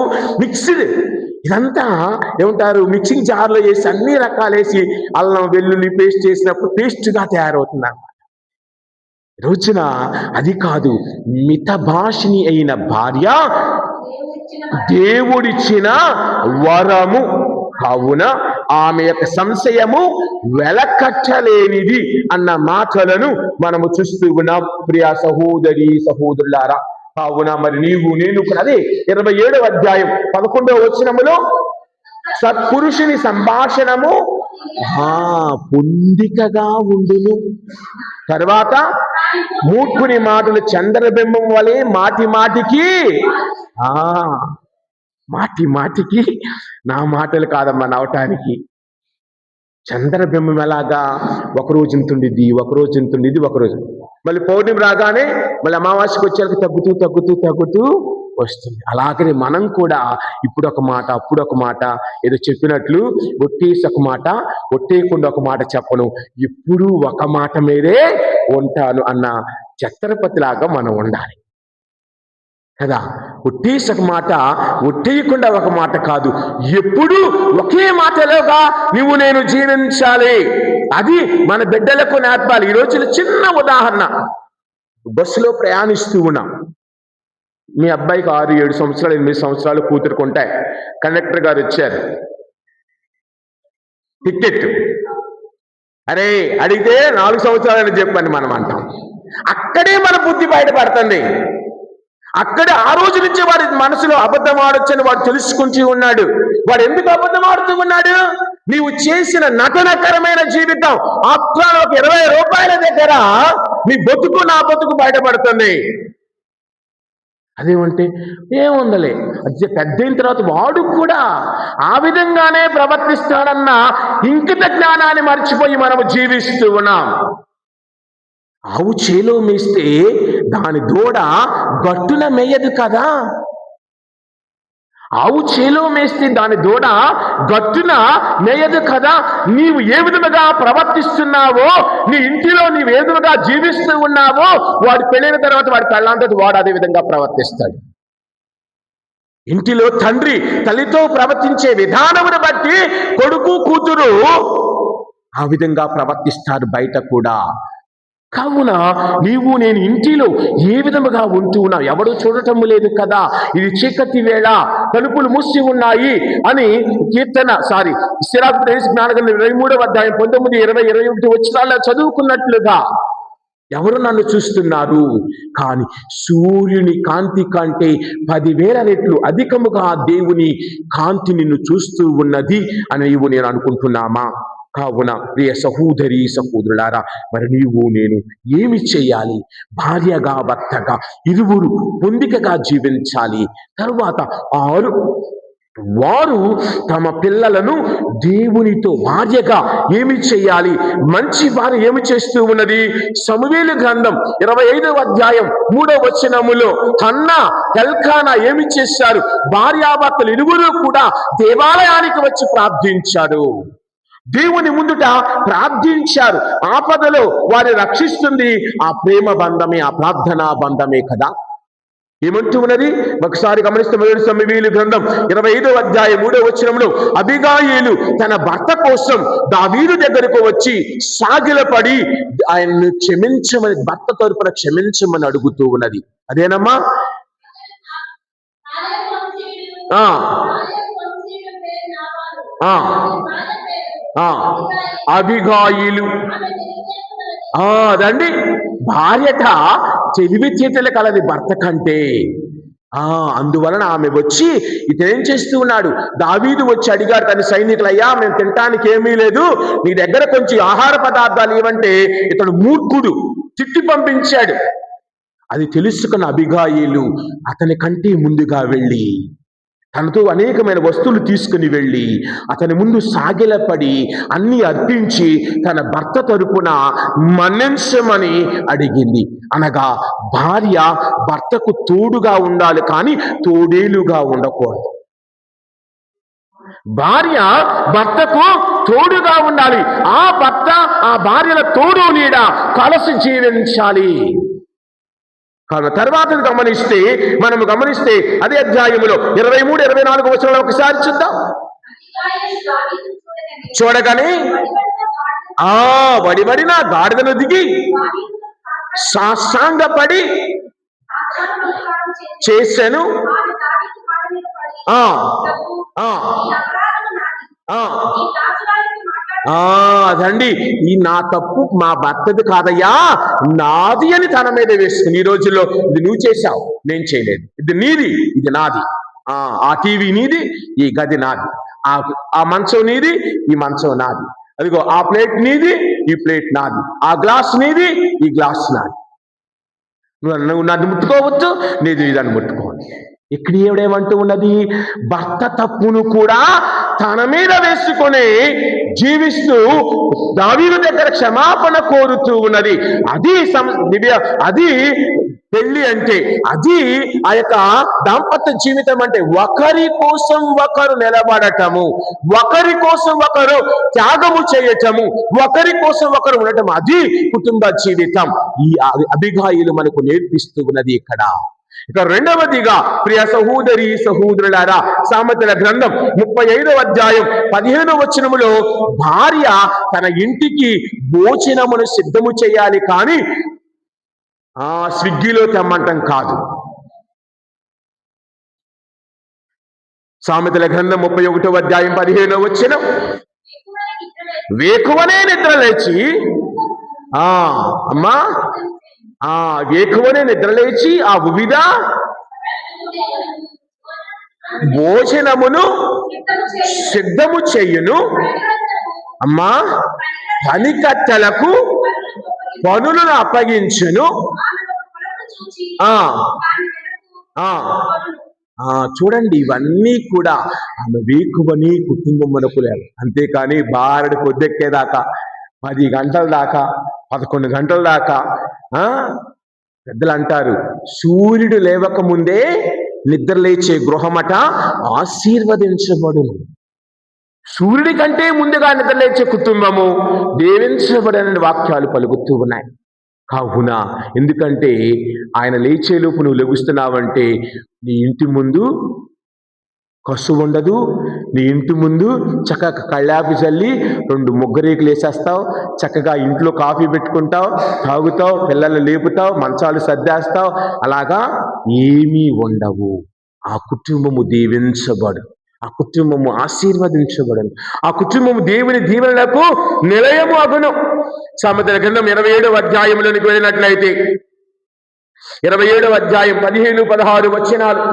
మిక్స్డ్, ఇదంతా ఏమంటారు, మిక్సింగ్ జార్లో వేసి అన్ని రకాలు వేసి అల్లం వెల్లుల్లి పేస్ట్ చేసినప్పుడు పేస్ట్గా తయారవుతుంది అన్నమాట. రోజున అది కాదు, మితభాషిని అయిన భార్య దేవుడిచ్చిన వరము కావున ఆమె యొక్క సంశయము వెలకట్టలేనిది అన్న మాటలను మనము చూస్తూ ఉన్నాం ప్రియ సహోదరి సహోదరులారా. కావున మరి నీవు నేను అదే 27వ అధ్యాయం 11వ వచనములో సత్పురుషుని సంభాషణము పొందికగా ఉండును. తర్వాత మూర్ఖుని మాటలు చంద్రబింబం వలె మాటి మాటికి నా మాటలు కాదమ్మా నవ్వటానికి. చంద్రబింబం ఎలాగా, ఒకరోజు ఇంతుండిది, ఒకరోజు మళ్ళీ పౌర్ణమి రాగానే మళ్ళీ అమావాస్యకి వచ్చేకి తగ్గుతూ వస్తుంది. అలాగనే మనం కూడా ఇప్పుడు ఒక మాట అప్పుడు ఒక మాట, ఏదో చెప్పినట్లు ఒట్టేసి ఒక మాట ఒట్టేయకుండా ఒక మాట చెప్పను, ఎప్పుడూ ఒక మాట మీదే ఉంటాను అన్న ఛత్రపతిలాగా మనం ఉండాలి కదా. ఒట్టేసి ఒక మాట ఒట్టేయకుండా ఒక మాట కాదు, ఎప్పుడూ ఒకే మాటలోగా నువ్వు నేను జీవించాలి. అది మన బిడ్డలకు నేర్పాలి. ఈ రోజున చిన్న ఉదాహరణ, బస్సులో ప్రయాణిస్తూ ఉన్నాం. మీ అబ్బాయికి 6, 7 సంవత్సరాలు 8 సంవత్సరాలు కూతురుకుంటాయి. కండక్టర్ గారు వచ్చారు, టికెట్ అరే అడిగితే 4 సంవత్సరాలని చెప్పని మనం అంటాం. అక్కడే మన బుద్ధి బయటపడుతుంది. అక్కడే ఆ రోజు నుంచి వాడి మనసులో అబద్ధం ఆడొచ్చని వాడు తెలుసుకుంటూ ఉన్నాడు. వాడు ఎందుకు అబద్ధం ఆడుతూ ఉన్నాడు? నీవు చేసిన నటనకరమైన జీవితం ఆఫ్టర్ ఒక 20 రూపాయల దగ్గర నీ బతుకు నా బతుకు బయటపడుతుంది. అదేమంటే ఏముందలే, అది పెద్దయిన తర్వాత వాడు కూడా ఆ విధంగానే ప్రవర్తిస్తాడన్న ఇంకిత జ్ఞానాన్ని మర్చిపోయి మనము జీవిస్తూ ఉన్నాం. ఆవు చేలో మేస్తే దాని దూడ గట్టున మేయదు కదా. ఆవు చేలో మేస్తే దాని దూడ గట్టున మేయదు కదా. నీవు ఏ విధముగా ప్రవర్తిస్తున్నావో, నీ ఇంటిలో నీవు ఏ విధముగా జీవిస్తూ ఉన్నావో, వాడు పెళ్ళైన తర్వాత వాడి పెళ్ళాంతో వాడు అదే విధంగా ప్రవర్తిస్తాడు. ఇంటిలో తండ్రి తల్లితో ప్రవర్తించే విధానమును బట్టి కొడుకు కూతురు ఆ విధంగా ప్రవర్తిస్తారు బయట కూడా. కావున నీవు నేను ఇంటిలో ఏ విధముగా ఉంటూ ఉన్నావు, ఎవడు చూడటం లేదు కదా, ఇది చీకటి వేళ, తలుపులు మూసి ఉన్నాయి అని జ్ఞానగ్రంథం 23వ అధ్యాయం 19, 20, 21 వచనాల్లో చదువుకున్నట్లుగా ఎవరు నన్ను చూస్తున్నారు? కానీ సూర్యుని కాంతి కంటే 10,000 రెట్లు అధికముగా దేవుని కాంతి నిన్ను చూస్తూ ఉన్నది అని నేను అనుకుంటున్నామా? కావున ప్రియ సహోదరి సహోదరులారా, మరి నీవు నేను ఏమి చేయాలి? భార్యగా భర్తగా ఇరువురు పొందికగా జీవించాలి. తరువాత వారు తమ పిల్లలను దేవునితో భార్యగా ఏమి చేయాలి? మంచి భార్య ఏమి చేస్తూ ఉన్నది? సమూయేలు గ్రంథం 25వ అధ్యాయం 3వ వచనములో హన్నా ఎల్కానా ఏమి చేశారు? భార్యాభర్తలు ఇరువురు కూడా దేవాలయానికి వచ్చి ప్రార్థించారు. దేవుని ముందుట ప్రార్థించారు. ఆపదలో వారిని రక్షిస్తుంది ఆ ప్రేమ బంధమే, ఆ ప్రార్థనా బంధమే కదా. ఏమంటూ ఉన్నది? ఒకసారి గమనిస్తే మొదటి సమూయేలు గ్రంథం 25వ అధ్యాయం 3వ వచనంలో అబీగాయిలు తన భర్త కోసం దావీదు దగ్గరకు వచ్చి సాగిలపడి ఆయన్ను క్షమించమని, భర్త తరపున క్షమించమని అడుగుతూ ఉన్నది. అదేనమ్మా? అబీగాయిలు అదండి, భార్యట తెలివితేటలు కలది భర్త కంటే. అందువలన ఆమె వచ్చి ఇతనేం చేస్తూ ఉన్నాడు? దావీదు వచ్చి అడిగాడు తన సైనికులయ్యా, మేము తినటానికి ఏమీ లేదు, నీ దగ్గర కొంచెం ఆహార పదార్థాలు ఇవ్వంటే ఇతడు మూర్ఖుడు తిట్టి పంపించాడు. అది తెలుసుకున్న అబీగాయిలు అతని కంటే ముందుగా వెళ్ళి తనతో అనేకమైన వస్తువులు తీసుకుని వెళ్ళి అతని ముందు సాగిలపడి అన్ని అర్పించి తన భర్త తరపున మన్నించమని అడిగింది. అనగా భార్య భర్తకు తోడుగా ఉండాలి, కానీ తోడేలుగా ఉండకూడదు. భార్య భర్తకు తోడుగా ఉండాలి. ఆ భర్త ఆ భార్యల తోడు నీడ కలిసి జీవించాలి. తర్వాత గమనిస్తే అదే అధ్యాయములో 23, 24 వచనాలు ఒకసారి చూద్దాం. చూడగానే వడిబడిన గాడిదను దిగి సాష్టాంగపడి చేశాను. అదండి, ఈ నా తప్పు మా భర్తది కాదయ్యా, నాది అని తన మీద వేసుకుని ఈ రోజుల్లో ఇది నువ్వు చేశావు, నేను చేయలేదు, ఇది నీది, ఇది నాది, ఆ టీవీ నీది, ఈ గది నాది, ఆ మంచం నీది, ఈ మంచం నాది, అదిగో ఆ ప్లేట్ నీది, ఈ ప్లేట్ నాది, ఆ గ్లాస్ నీది, ఈ గ్లాస్ నాది, నువ్వు నన్ను ముట్టుకోవచ్చు, నేను దాన్ని ముట్టుకోవాలి. ఇక్కడ ఏమిడేమంటూ ఉన్నది? భర్త తప్పును కూడా తన మీద వేసుకొని జీవిస్తూ దావీదు దగ్గర క్షమాపణ కోరుతూ ఉన్నది. అది పెళ్లి అంటే, అది ఆ యొక్క దాంపత్య జీవితం అంటే ఒకరి కోసం ఒకరు నిలబడటము, ఒకరి కోసం ఒకరు త్యాగము చేయటము, ఒకరి కోసం ఒకరు ఉండటం, అది కుటుంబ జీవితం. ఈ అబీగాయిలు మనకు నేర్పిస్తూ ఉన్నది ఇక్కడ. ఇక రెండవదిగా ప్రియ సహోదరి సహోదరులారా, సామెతల గ్రంథం 35వ అధ్యాయం 15వ వచనములో భార్య తన ఇంటికి భోజనమును సిద్ధము చేయాలి, కానీ స్విగ్గీలో తెమ్మంటం కాదు. సామెతల గ్రంథం 31వ అధ్యాయం 15వ వచనం, వేకువనే నిద్ర లేచి వేకువనే నిద్రలేచి ఆ వివిధ భోజనమును సిద్ధము చేయును. అమ్మా, పనికత్తెలకు పనులను అప్పగించును. చూడండి, ఇవన్నీ కూడా ఆమె వేకువని కుటుంబమునకు లేదు. అంతేకాని బారడు పొద్దెక్కేదాకా 10 గంటల దాకా 11 గంటల దాకా పెద్దలు అంటారు, సూర్యుడు లేవక ముందే నిద్రలేచే గృహమట ఆశీర్వదించబడును. సూర్యుడి కంటే ముందుగా నిద్రలేచే కుటుంబము దీవించబడని వాక్యాలు పలుకుతూ ఉన్నాయి. కావున ఎందుకంటే ఆయన లేచేలోపు నువ్వు లెగుస్తున్నావంటే నీ ఇంటి ముందు కసు ఉండదు, నీ ఇంటి ముందు చక్కగా కళ్ళాపి చల్లి 2 ముగ్గరేకులు వేసేస్తావు, చక్కగా ఇంట్లో కాఫీ పెట్టుకుంటావు, తాగుతావు, పిల్లల్ని లేపుతావు, మంచాలు సర్దేస్తావు, అలాగా ఏమీ ఉండవు. ఆ కుటుంబము దీవించబడు. ఆ కుటుంబము ఆశీర్వదించబడను. ఆ కుటుంబము దేవుని దీవెనలకు నిలయము అగును. సామెతల గ్రంథం 27వ అధ్యాయంలోనికి వెళ్ళినట్లయితే 27వ అధ్యాయం 15-16 వచనాలు.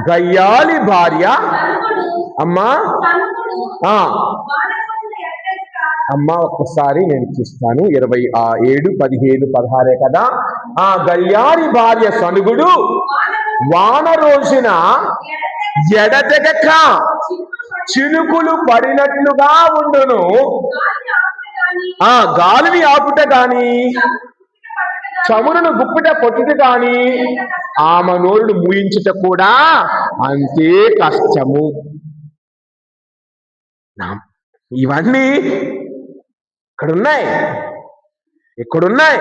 గయ్యాలి భార్య అమ్మా అమ్మా ఒక్కసారి నేను చూస్తాను. 27, 15, 16 కదా. ఆ గయ్యాలి భార్య సనుగుడు వాన రోజున ఎడతెగక చినుకులు పడినట్లుగా ఉండును. ఆ గాలిని ఆపుట గాని చమురును గుప్పిట పొట్టుట గాని ఆమె నోరును మూయించుట కూడా అంతే కష్టము. ఇవన్నీ ఇక్కడున్నాయి.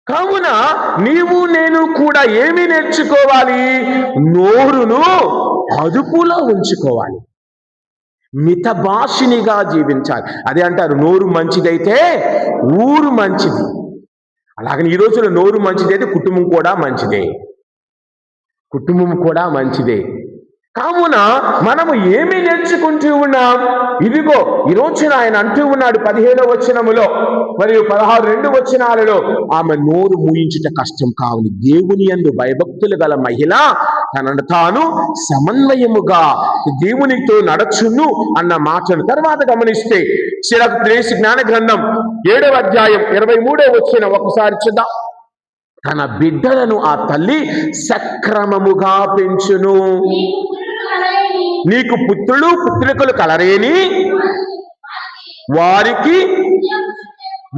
కావున నీవు నేను కూడా ఏమి నేర్చుకోవాలి? నోరును అదుపులో ఉంచుకోవాలి, మితభాషినిగా జీవించాలి. అదే అంటారు, నోరు మంచిదైతే ఊరు మంచిది. అలాగని ఈ రోజున నోరు మంచిదైతే కుటుంబం కూడా మంచిదే. కావున మనము ఏమి నేర్చుకుంటూ ఉన్నాం? ఇదిగో ఈ రోజున ఆయన అంటూ ఉన్నాడు 15వ వచనములో మరియు 16 వచనాలలో, ఆమె నోరు మూయించుట కష్టం కావుని దేవుని యందు భయభక్తులు గల మహిళ తనను తాను సమన్వయముగా దేవునితో నడచును అన్న మాటను తర్వాత గమనిస్తే సిరాకు త్రేసి జ్ఞాన గ్రంథం 7వ అధ్యాయం 23వ వచనం ఒకసారి చూద్దాం. తన బిడ్డలను ఆ తల్లి సక్రమముగా పెంచును. నీకు పుత్రులు పుత్రికలు కలరేని వారికి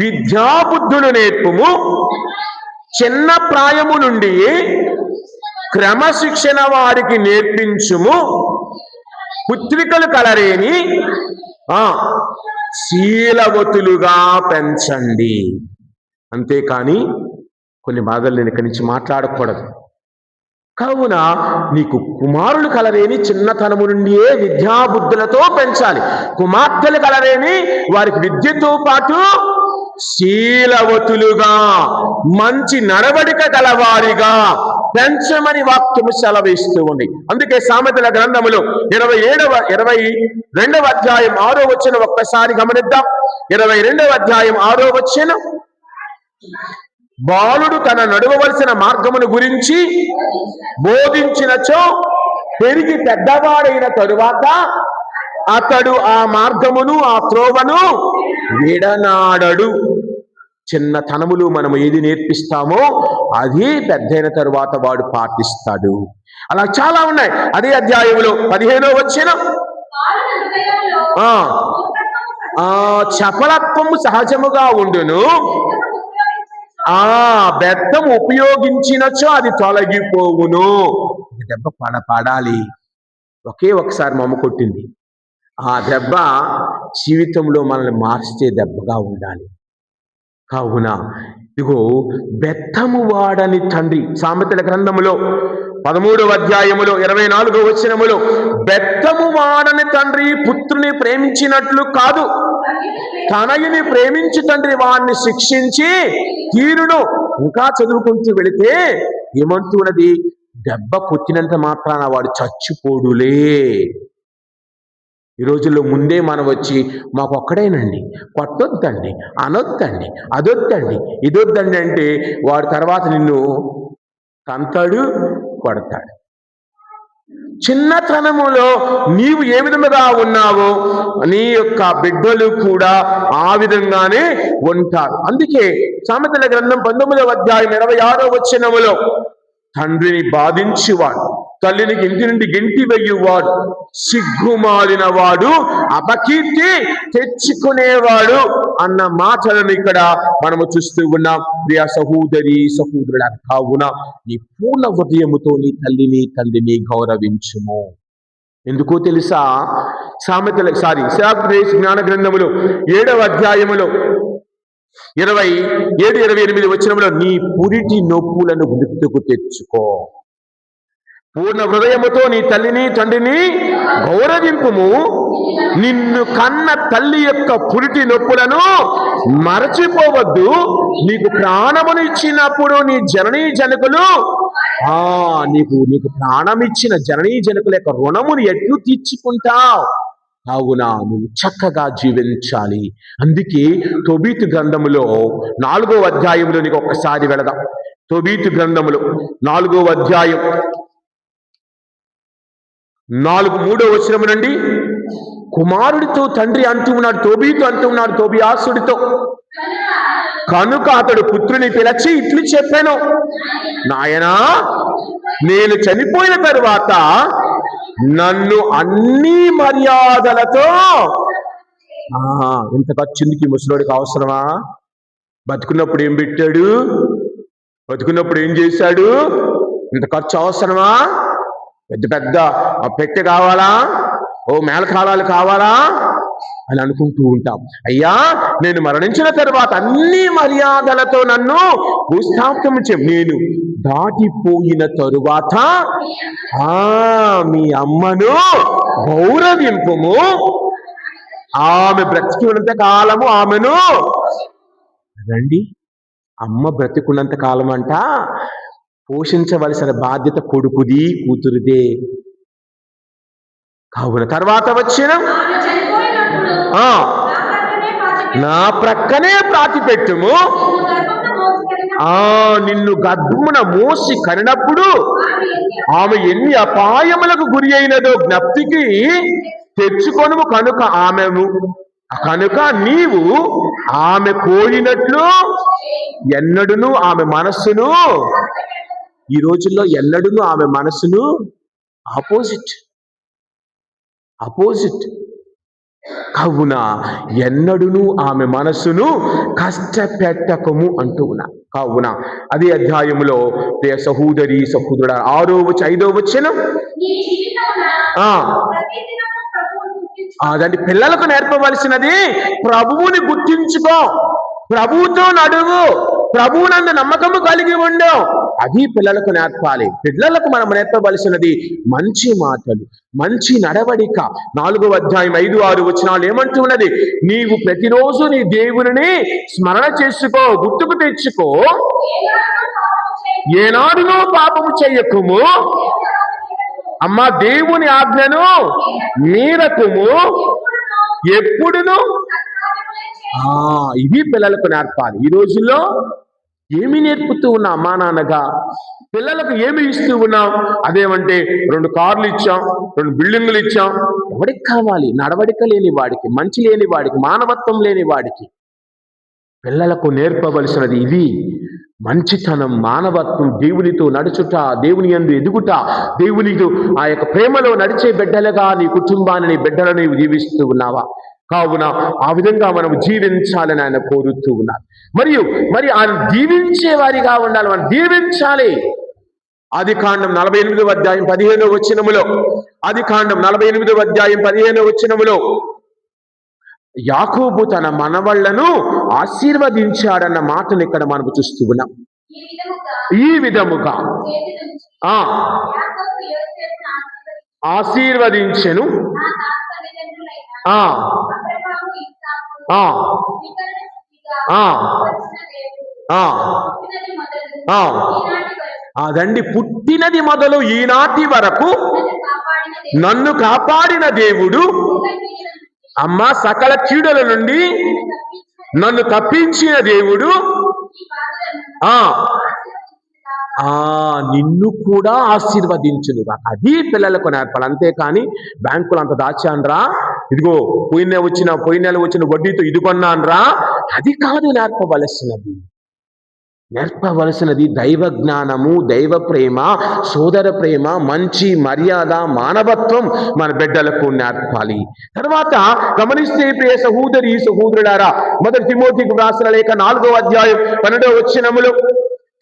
విద్యాబుద్ధులు నేర్పుము. చిన్న ప్రాయము నుండి క్రమశిక్షణ వారికి నేర్పించుము. పుత్రికలు కలరేని శీలవతులుగా పెంచండి. అంతేకాని కొన్ని బాధలు నేను ఇక్కడి నుంచి మాట్లాడకూడదు. కావున నీకు కుమారులు కలరేని చిన్నతనము నుండియే విద్యాబుద్ధులతో పెంచాలి. కుమార్తెలు కలరేని వారికి విద్యతో పాటు శీలవతులుగా మంచి నడవడిక గలవారిగా పెంచమని వాక్యము సెలవిస్తూ ఉంది. అందుకే సామెతల గ్రంథములో 22వ అధ్యాయం 6వ వచనం ఒక్కసారి గమనిద్దాం. 22వ అధ్యాయం 6వ వచనం, బాలుడు తన నడవవలసిన మార్గమును గురించి బోధించినచో పెరిగి పెద్దవాడైన తరువాత అతడు ఆ మార్గమును ఆ త్రోవను విడనాడడు. చిన్నతనములు మనం ఏది నేర్పిస్తామో అది పెద్దైన తరువాత వాడు పాటిస్తాడు. అలా చాలా ఉన్నాయి. అదే అధ్యాయంలో 15వ వచనం, చపలత్వము సహజముగా ఉండును, బెత్తం ఉపయోగించినచో అది తొలగిపోవును. దెబ్బ పడాలి. ఒకసారి మమ్మ కొట్టింది. ఆ దెబ్బ జీవితంలో మనల్ని మార్చే దెబ్బగా ఉండాలి. కావున ఇదిగో బెత్తము వాడని తండ్రి, సామెతల గ్రంథములో 13వ అధ్యాయములో 24వ వచనములో, బెత్తము వాడని తండ్రి పుత్రుని ప్రేమించినట్లు కాదు, తనయుని ప్రేమించి తండ్రి వాడిని శిక్షించి తీరును. ఇంకా చదువుకుంటూ వెళితే ఏమంటున్నది? దెబ్బ కొట్టినంత మాత్రాన వాడు చచ్చిపోడులే. ఈ రోజుల్లో ముందే మనం వచ్చి మాకు ఒక్కడేనండి, కొట్టొద్దండి, అనొద్దండి, అదొద్దండి, ఇదొద్దండి అంటే వాడు తర్వాత నిన్ను తంతాడు, కొడతాడు. చిన్నతనములో నీవు ఏ విధముగా ఉన్నావో నీ యొక్క బిడ్డలు కూడా ఆ విధంగానే ఉంటారు. అందుకే సామెతల గ్రంథం 19వ అధ్యాయం 26వ వచనములో, తండ్రిని బాధించువాడు, తల్లిని ఇంటి నుండి గెంటి వెయ్యువాడు, సిగ్గుమాలిన వాడు, అపకీర్తి తెచ్చుకునేవాడు అన్న మాటలను ఇక్కడ మనము చూస్తూ ఉన్నాం. ప్రియ సహోదరి సహోదరుడా, కావున నీ పూర్ణ హృదయముతో నీ తల్లిని తండ్రిని గౌరవించుము. ఎందుకో తెలుసా? జ్ఞాన గ్రంథములో 7వ అధ్యాయములో 27, 28 వచనంలో, నీ పురిటి నొప్పులను గుర్తుకు తెచ్చుకో, పూర్ణ హృదయముతో నీ తల్లిని తండ్రిని గౌరవింపుము, నిన్ను కన్న తల్లి యొక్క పురిటి నొప్పులను మరచిపోవద్దు. నీకు ప్రాణమును ఇచ్చినప్పుడు నీ జననీ జనకులు నీకు ప్రాణం ఇచ్చిన జననీ జనకుల యొక్క రుణమును ఎట్లు తీర్చుకుంటావు? కావున నువ్వు చక్కగా జీవించాలి. అందుకే తోబీతు గ్రంథములో 4వ అధ్యాయంలోనికి ఒక్కసారి వెళదాం. తోబీతు గ్రంథములో 4వ అధ్యాయం 3వ వచనం నుండి కుమారుడితో తండ్రి అంటూ ఉన్నాడు, తోబీతు అంటూ ఉన్నాడు తోబియాసుడితో. కనుక అతడు పుత్రుని పిలిచి ఇట్లు చెప్పాను, నాయనా, నేను చనిపోయిన తరువాత నన్ను అన్ని మర్యాదలతో ఇంత ఖర్చుందికి ముసలోడికి అవసరమా? బతుకున్నప్పుడు ఏం పెట్టాడు? బతుకున్నప్పుడు ఏం చేశాడు? ఇంత ఖర్చు అవసరమా? పెద్ద పెద్ద పెట్టె కావాలా? మేళకాలాలు కావాలా అని అనుకుంటూ ఉంటాం. అయ్యా, నేను మరణించిన తరువాత అన్ని మర్యాదలతో నన్ను భూస్థాపితం నేను దాటిపోయిన తరువాత మీ అమ్మను గౌరవింపుము, ఆమె బ్రతికున్నంత కాలము ఆమెను రండి. అమ్మ బ్రతికున్నంత కాలం అంట పోషించవలసిన బాధ్యత కొడుకుది, కూతురుదే. కావున తర్వాత వచ్చిన నా ప్రక్కనే ప్రాతి పెట్టుము, నిన్ను గర్భమున మోసి కనినప్పుడు ఆమె ఎన్ని అపాయములకు గురి అయినదో జ్ఞప్తికి తెచ్చుకొనుము. కనుక నీవు ఆమె కోరినట్లు ఎన్నడును ఆమె మనస్సును, ఈ రోజుల్లో ఎన్నడును ఆమె మనస్సును ఆపోజిట్. కావున ఎన్నడును ఆమె మనస్సును కష్టపెట్టకము అంటూ ఉన్నా. కావున అదే అధ్యాయములో ప్రియ సహోదరి సహోదరుడా 5వ వచనం అదండి పిల్లలకు నేర్పవలసినది ప్రభువుని గుర్తించుకో, ప్రభువుతో నడువు, ప్రభువునందు నమ్మకము కలిగి ఉండు. అది పిల్లలకు నేర్పాలి. పిల్లలకు మనం నేర్పవలసినది మంచి మాటలు, మంచి నడవడిక. 4వ అధ్యాయం 5-6 వచనాలు ఏమంటూ ఉన్నది? నీవు ప్రతిరోజు నీ దేవుని స్మరణ చేసుకో, గుర్తుకు తెచ్చుకో, ఏనాడునో పాపము చెయ్యకుము, అమ్మా దేవుని ఆజ్ఞను మీరకుము, ఎప్పుడును. ఇది పిల్లలకు నేర్పాలి. ఈ రోజుల్లో ఏమి నేర్పుతూ ఉన్నాం? అమ్మా నాన్నగా పిల్లలకు ఏమి ఇస్తూ ఉన్నాం? అదేమంటే 2 కార్లు ఇచ్చాం, 2 బిల్డింగులు ఇచ్చాం. ఎవడికి కావాలి? నడవడిక లేని వాడికి, మంచి లేని వాడికి, మానవత్వం లేని వాడికి పిల్లలకు నేర్పవలసినది ఇది. మంచితనం, మానవత్వం, దేవునితో నడుచుట, దేవుని యందు ఎదుగుట, దేవునితో ఆ యొక్క ప్రేమలో నడిచే బిడ్డలుగా నీ కుటుంబాన్ని, నీ బిడ్డలను నీవు జీవిస్తూ ఉన్నావా? కావున ఆ విధంగా మనం జీవించాలని ఆయన కోరుతూ ఉన్నారు. మరి ఆయన దీవించే వారిగా ఉండాలి. మనం దీవించాలి. ఆదికాండం 48వ అధ్యాయం 15వ వచనములో, ఆదికాండం 48వ అధ్యాయం 15వ వచనములో యాకోబు తన మనవళ్లను ఆశీర్వదించాడన్న మాటను ఇక్కడ మనకు చూస్తూ ఉన్నాం. ఈ విధముగా ఆశీర్వదించెను. అదండి, పుట్టినది మొదలు ఈనాటి వరకు నన్ను కాపాడిన దేవుడు, అమ్మ సకల కీడుల నుండి నన్ను తప్పించిన దేవుడు నిన్ను కూడా ఆశీర్వదించునుగా. అది పిల్లలకు నేర్పాలి. అంతేకాని బ్యాంకులు అంత దాచాన్రా, ఇదిగో పోయిన నెల వచ్చిన వడ్డీతో ఇది కొన్నాన్రా, అది కాదు నేర్పవలసినది దైవ జ్ఞానము, దైవ ప్రేమ, సోదర ప్రేమ, మంచి మర్యాద, మానవత్వం మన బిడ్డలకు నేర్పాలి. తర్వాత గమనిస్తే ప్రియ సహోదరి సహోదరులారా, 1 తిమోతికి వ్రాసిన లేఖ 4వ అధ్యాయం 12వ వచనములో,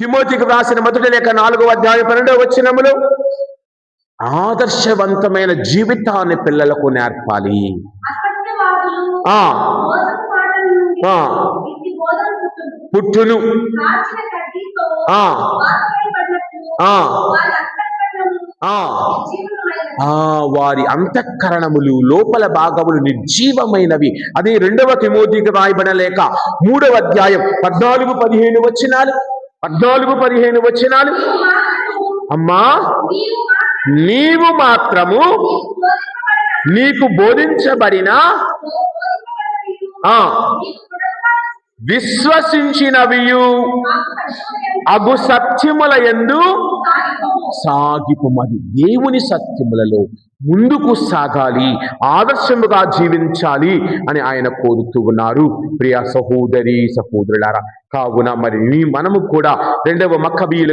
తిమోతికి వ్రాసిన 1 లేఖ 4వ అధ్యాయం 12వ వచనములో ఆదర్శవంతమైన జీవితాన్ని పిల్లలకు నేర్పాలి. పుట్టును వారి అంతఃకరణములు, లోపల భాగములు నిర్జీవమైనవి. అదే 2వ తిమోతికి రాయబడిన లేఖ 3వ అధ్యాయం 14-15 వచనాలు. అమ్మా నీవు మాత్రము నీకు బోధించబడిన విశ్వసించినవియు అగు సత్యముల యందు సాగిపుమది. దేవుని సత్యములలో ముందుకు సాగాలి, ఆదర్శముగా జీవించాలి అని ఆయన కోరుతూ ఉన్నారు. ప్రియ సహోదరి సహోదరులారా, కావున మరి మనము కూడా రెండవ మక్కబీయుల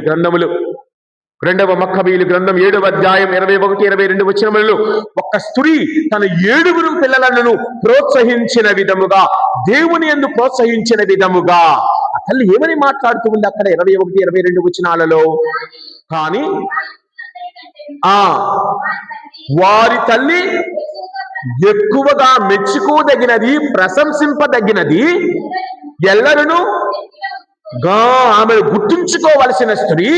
గ్రంథం 7వ అధ్యాయం 21-22 వచనములలో ఒక స్త్రీ తన 7 పిల్లలను ప్రోత్సహించిన విధముగా, దేవుని యందు ప్రోత్సహించిన విధముగా ఆ తల్లి ఏమని మాట్లాడుతూ ఉంది అక్కడ 21-22 వచనాలలో? కానీ వారి తల్లి ఎక్కువగా మెచ్చుకోదగినది, ప్రశంసింపదగినది, ఎల్లరూ ఆమె గుర్తుంచుకోవలసిన స్త్రీ,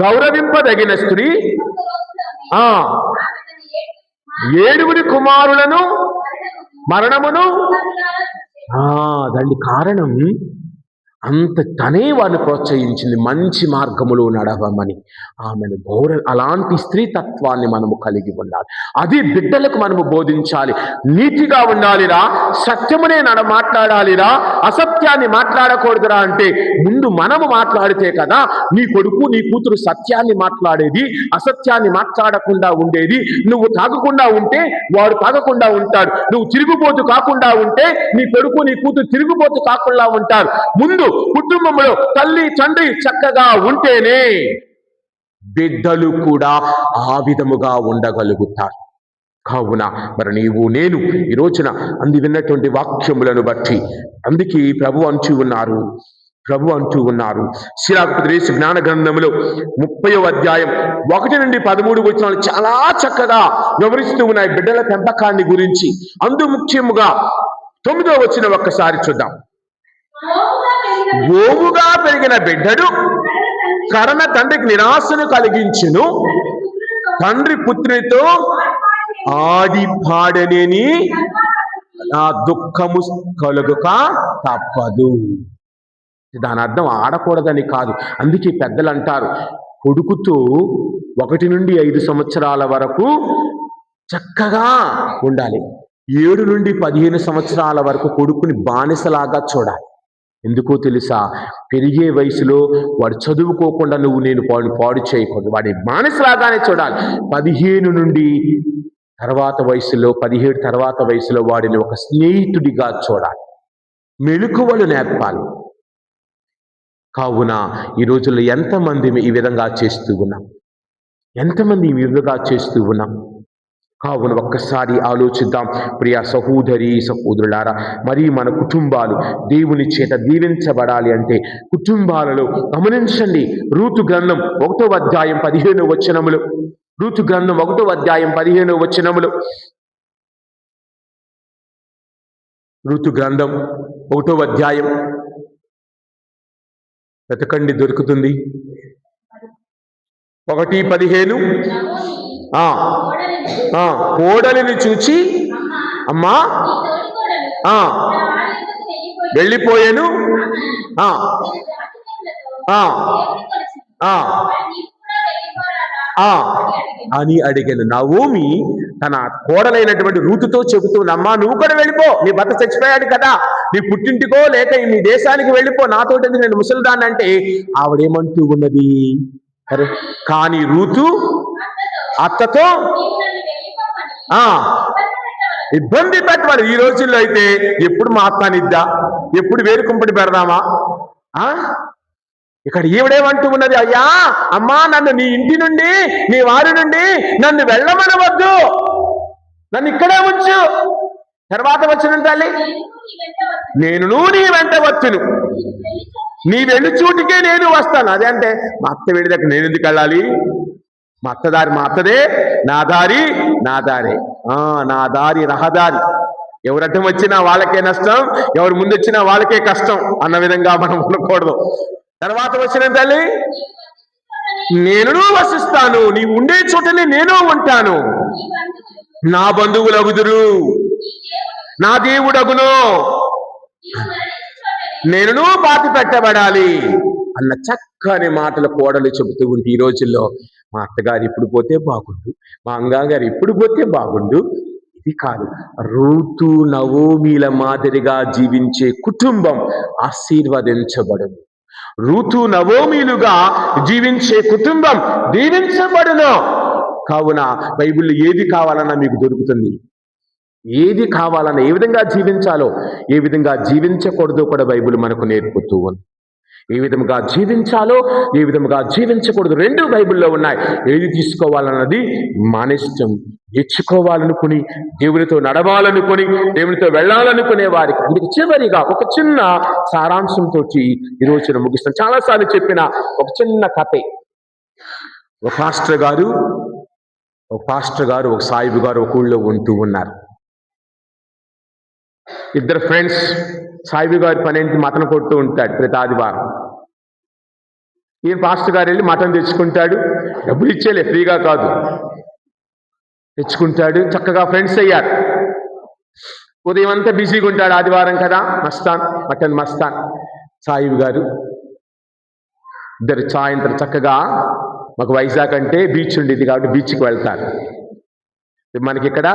గౌరవింపదగిన స్త్రీ 7 కుమారులను మరణమును దాని కారణం అంత తనే వారిని ప్రోత్సహించింది, మంచి మార్గములో నడవమని. ఆమెను అలాంటి స్త్రీ తత్వాన్ని మనము కలిగి ఉండాలి. అది బిడ్డలకు మనము బోధించాలి. నీతిగా ఉండాలిరా, సత్యమునే మాట్లాడాలిరా, అసత్యాన్ని మాట్లాడకూడదురా అంటే ముందు మనము మాట్లాడితే కదా నీ కొడుకు నీ కూతురు సత్యాన్ని మాట్లాడేది, అసత్యాన్ని మాట్లాడకుండా ఉండేది. నువ్వు తాగకుండా ఉంటే వాడు తాగకుండా ఉంటాడు, నువ్వు తిరుగుబోతు కాకుండా ఉంటే నీ కొడుకు నీ కూతురు తిరుగుబోతు కాకుండా ఉంటారు. ముందు కుటుంబంలో తల్లి తండ్రి చక్కగా ఉంటేనే బిడ్డలు కూడా ఆ విధముగా ఉండగలుగుతారు. కావున మరి నీవు నేను ఈ రోజున విన్నటువంటి వాక్యములను బట్టి అందుకే ప్రభు అంటూ ఉన్నారు శిలాపత్రేసు జ్ఞాన గ్రంథములో 30వ అధ్యాయం 1-13 వచనాలు చాలా చక్కగా వివరిస్తూ ఉన్నాయి బిడ్డల పెంపకాన్ని గురించి. ముఖ్యముగా 9వ వచనం ఒక్కసారి చూద్దాం. ఓవుగా పెరిగిన బిడ్డడు కరణ తండ్రికి నిరాశను కలిగించును, తండ్రి పుత్రునితో ఆడి పాడనేని ఆ దుఃఖము కలుగుక తప్పదు. దాని అర్థం ఆడకూడదని కాదు. అందుకే పెద్దలు అంటారు, కొడుకుతో 1 నుండి 5 సంవత్సరాల వరకు చక్కగా ఉండాలి, 7 నుండి 15 సంవత్సరాల వరకు కొడుకుని బానిసలాగా చూడాలి. ఎందుకో తెలుసా? పెరిగే వయసులో వాడు చదువుకోకుండా నేను పాడు చేయకూడదు, వాడి బానిసలాగానే చూడాలి. 15 నుండి తర్వాత వయసులో 17 తర్వాత వయసులో వాడిని ఒక స్నేహితుడిగా చూడాలి, మెలకువలు నేర్పాలి. కావున ఈ రోజుల్లో ఎంతమంది ఈ విధంగా చేస్తూ ఉన్నాం? కావున ఒక్కసారి ఆలోచిద్దాం ప్రియ సహోదరి సహోదరులారా. మరి మన కుటుంబాలు దేవుని చేత దీవించబడాలి అంటే కుటుంబాలలో గమనించండి, రూతు గ్రంథం 1వ అధ్యాయం 15వ వచనములు. రూతు గ్రంథం 1వ అధ్యాయం 15వ వచనములు. రూతు గ్రంథం 1వ అధ్యాయం వెతకండి, దొరుకుతుంది. 1:15 కోడలిని చూచి అమ్మా వెళ్ళిపోయాను అని అడిగాను. నవోమి తన కోడలైనటువంటి రూతుతో చెబుతున్నమ్మా, నువ్వు కూడా వెళ్ళిపో, నీ భర్త చచ్చిపోయాడు కదా, నీ పుట్టింటికో లేక నీ దేశానికి వెళ్ళిపో, నాతోటి నేను ముసలిదాన్ని అంటే ఆవిడేమంటూ ఉన్నది? కానీ రూతు అత్తతో ఇబ్బంది పెట్టవాలి. ఈ రోజుల్లో అయితే ఎప్పుడు మా అత్తానిద్దా, ఎప్పుడు వేరుకుంపటి పెడదామా? ఇక్కడ ఈవిడేమంటూ ఉన్నది? అయ్యా అమ్మా, నన్ను నీ ఇంటి నుండి నీ వారి నుండి నన్ను వెళ్ళమనవద్దు, నన్ను ఇక్కడే ఉంచు. తర్వాత వచ్చిన తల్లి, నేను నీ వెంట వచ్చును, నీ వెళ్ళి చూటికే నేను వస్తాను. అదే అంటే మా అత్త వెళ్ళి దగ్గర నేను ఎందుకు వెళ్ళాలి? మా అత్తదారి మా అత్తదే, నా దారి నా దారే, నా దారి రహదారి. ఎవరు అడ్డం వచ్చినా వాళ్ళకే నష్టం, ఎవరు ముందు వచ్చినా వాళ్ళకే కష్టం అన్న విధంగా మనం ఉండకూడదు. తర్వాత వచ్చిన తల్లి, నేను వసిస్తాను, నీ ఉండే చోటనే నేను ఉంటాను, నా బంధువులగుదురు, నా దేవుడగును, నేను పాతి పెట్టబడాలి అన్న చక్కని మాటలు కోడలు చెబుతూ ఉంటే ఈ రోజుల్లో మా అత్తగారు ఇప్పుడు పోతే బాగుండు, మా అంగాగారు ఇప్పుడు పోతే బాగుండు. ఇది కాదు, రూతు నవోమీల మాదిరిగా జీవించే కుటుంబం ఆశీర్వదించబడును. రూతు నవోమీలుగా జీవించే కుటుంబం దీవించబడును. కావున బైబిల్లో ఏది కావాలన్నా మీకు దొరుకుతుంది. ఏది కావాలన్నా, ఏ విధంగా జీవించాలో, ఏ విధంగా జీవించకూడదో కూడా బైబిల్ మనకు నేర్పుతూ ఉంది. ఏ విధంగా జీవించాలో, ఏ విధంగా జీవించకూడదు, రెండు బైబిల్లో ఉన్నాయి. ఏది తీసుకోవాలన్నది మన ఇష్టం. నేర్చుకోవాలనుకుని, దేవునితో నడవాలనుకుని, దేవునితో వెళ్ళాలనుకునే వారికి. అందుకు చివరిగా ఒక చిన్న సారాంశంతో ఈ రోజున ముగిస్తాను. చాలాసార్లు చెప్పిన ఒక చిన్న కథే. ఒక పాస్టర్ గారు ఒక సాయిబు గారు ఒక ఊళ్ళో ఉంటూ ఉన్నారు. ఇద్దరు ఫ్రెండ్స్. సాయిబు గారి పని ఏంటి? మటన్ కొడుతూ ఉంటాడు ప్రతి ఆదివారం. ఈయన పాస్టర్ గారు వెళ్ళి మటన్ తెచ్చుకుంటాడు. డబ్బులు ఇచ్చేలే, ఫ్రీగా కాదు, తెచ్చుకుంటాడు. చక్కగా ఫ్రెండ్స్ అయ్యారు. ఉదయం అంతా బిజీగా ఉంటాడు, ఆదివారం కదా, మటన్ మస్తాన్. సాయిబు గారు ఇద్దరు సాయంత్రం చక్కగా, మాకు వైజాగ్ అంటే బీచ్ ఉండేది కాబట్టి బీచ్కి వెళ్తారు. మనకి ఇక్కడ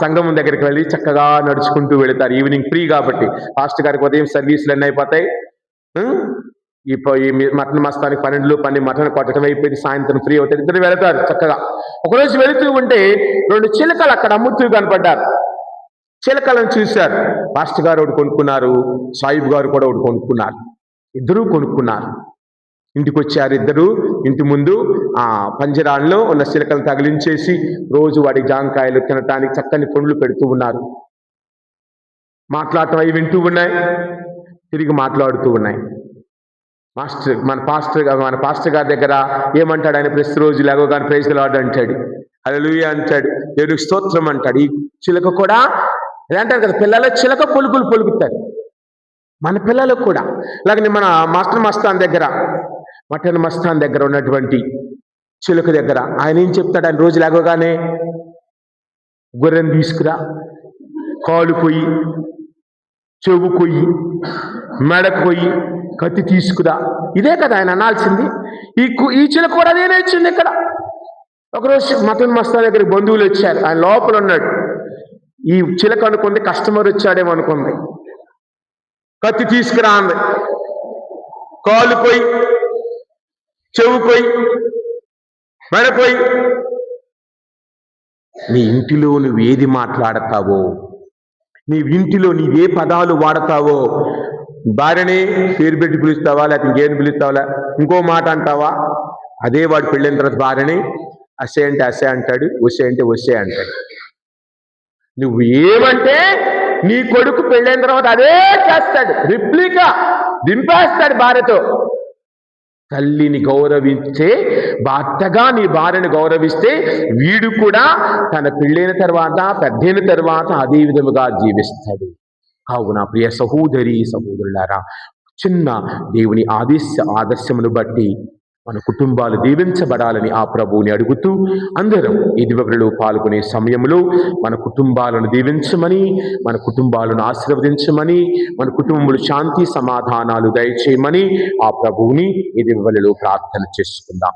సంగమం దగ్గరికి వెళ్ళి చక్కగా నడుచుకుంటూ వెళతారు. ఈవినింగ్ ఫ్రీ కాబట్టి. పాస్టర్ గారికి ఉదయం సర్వీసులు అన్నీ అయిపోతాయి. ఈ మటన్ మస్తానికి 12 మటన్ కొట్టడం అయిపోయింది. సాయంత్రం ఫ్రీ అవుతారు. ఇద్దరు వెళతారు చక్కగా. ఒకరోజు వెళుతూ ఉంటే 2 చిలకలు అక్కడ అమ్ముతూ కనపడ్డారు. చిలకలను చూశారు. పాస్టర్ గారు ఒకటి కొనుక్కున్నారు, సాయిబు గారు కూడా ఒకటి కొనుక్కున్నారు. ఇద్దరూ కొనుక్కున్నారు. ఇంటికి వచ్చారు ఇద్దరు. ఇంటి ముందు పంజరాల్లో ఉన్న చిలకలను తగిలించేసి రోజు వాడి జాంకాయలు తినటానికి చక్కని పండ్లు పెడుతూ ఉన్నారు. మాట్లాడటం అవి వింటూ ఉన్నాయి, తిరిగి మాట్లాడుతూ ఉన్నాయి. మన పాస్టర్ గారి దగ్గర ఏమంటాడు ఆయన? ప్రతి రోజు లేవగానే ప్రైజ్ ది లార్డ్ అంటాడు, హల్లెలూయా అంటాడు, దేవుడికి స్తోత్రం అంటాడు. ఈ చిలక కూడా అంటారు కదా, పిల్లల చిలక పొలుకులు పొలుకుతారు. మన పిల్లలకు కూడా అలాగే మన మటన్ మస్తాన్ దగ్గర ఉన్నటువంటి చిలుక దగ్గర ఆయన ఏం చెప్తాడు? ఆయన రోజు లేవగానే గొర్రెను తీసుకురా, కాలు కొయ్యి, చెవు కొయ్యి, మెడ కొయ్యి, కత్తి తీసుకురా. ఇదే కదా ఆయన అనాల్సింది. ఈ చిలుక కూడా అదే నేర్చింది ఇక్కడ. ఒకరోజు మటన్ మస్తాన్ దగ్గరికి బంధువులు వచ్చారు. ఆయన లోపల ఉన్నాడు. ఈ చిలక అనుకుంది కస్టమర్ వచ్చాడేమో అనుకుంది. కత్తి తీసుకురా అంది. కాలు కొయ్యి, చెవు కొయ్యి, మెడ కొయ్యి. నీ ఇంటిలో నువ్వు ఏది మాట్లాడతావో, నీ ఇంటిలో నీవే పదాలు వాడతావో, భార్యని పేరు పెట్టి పిలుస్తావా, లేకపోతే ఇంకేం పిలుస్తావా, ఇంకో మాట అంటావా, అదే వాడు పెళ్ళైన తర్వాత భార్యని అసే అంటే అసే అంటాడు, వసే అంటే వసే అంటాడు. నువ్వు ఏమంటే నీ కొడుకు పెళ్ళైన తర్వాత అదే చేస్తాడు, రిప్లికా దింపేస్తాడు భార్యతో. తల్లిని గౌరవించే భర్తగా నీ భార్యను గౌరవిస్తే వీడు కూడా తన పెళ్ళైన తర్వాత, పెద్దైన తర్వాత అదే విధముగా జీవిస్తాడు. కావున ప్రియ సహోదరి సహోదరులారా, చిన్న దేవుని ఆదర్శమును బట్టి మన కుటుంబాలు దీవించబడాలని ఆ ప్రభువుని అడుగుతూ, అందరం ఈ దివ్యబలిలో పాల్గొనే సమయంలో మన కుటుంబాలను దీవించమని, మన కుటుంబాలను ఆశీర్వదించమని, మన కుటుంబములు శాంతి సమాధానాలు దయచేయమని ఆ ప్రభువుని ఈ దివ్యబలిలో ప్రార్థన చేసుకుందాం.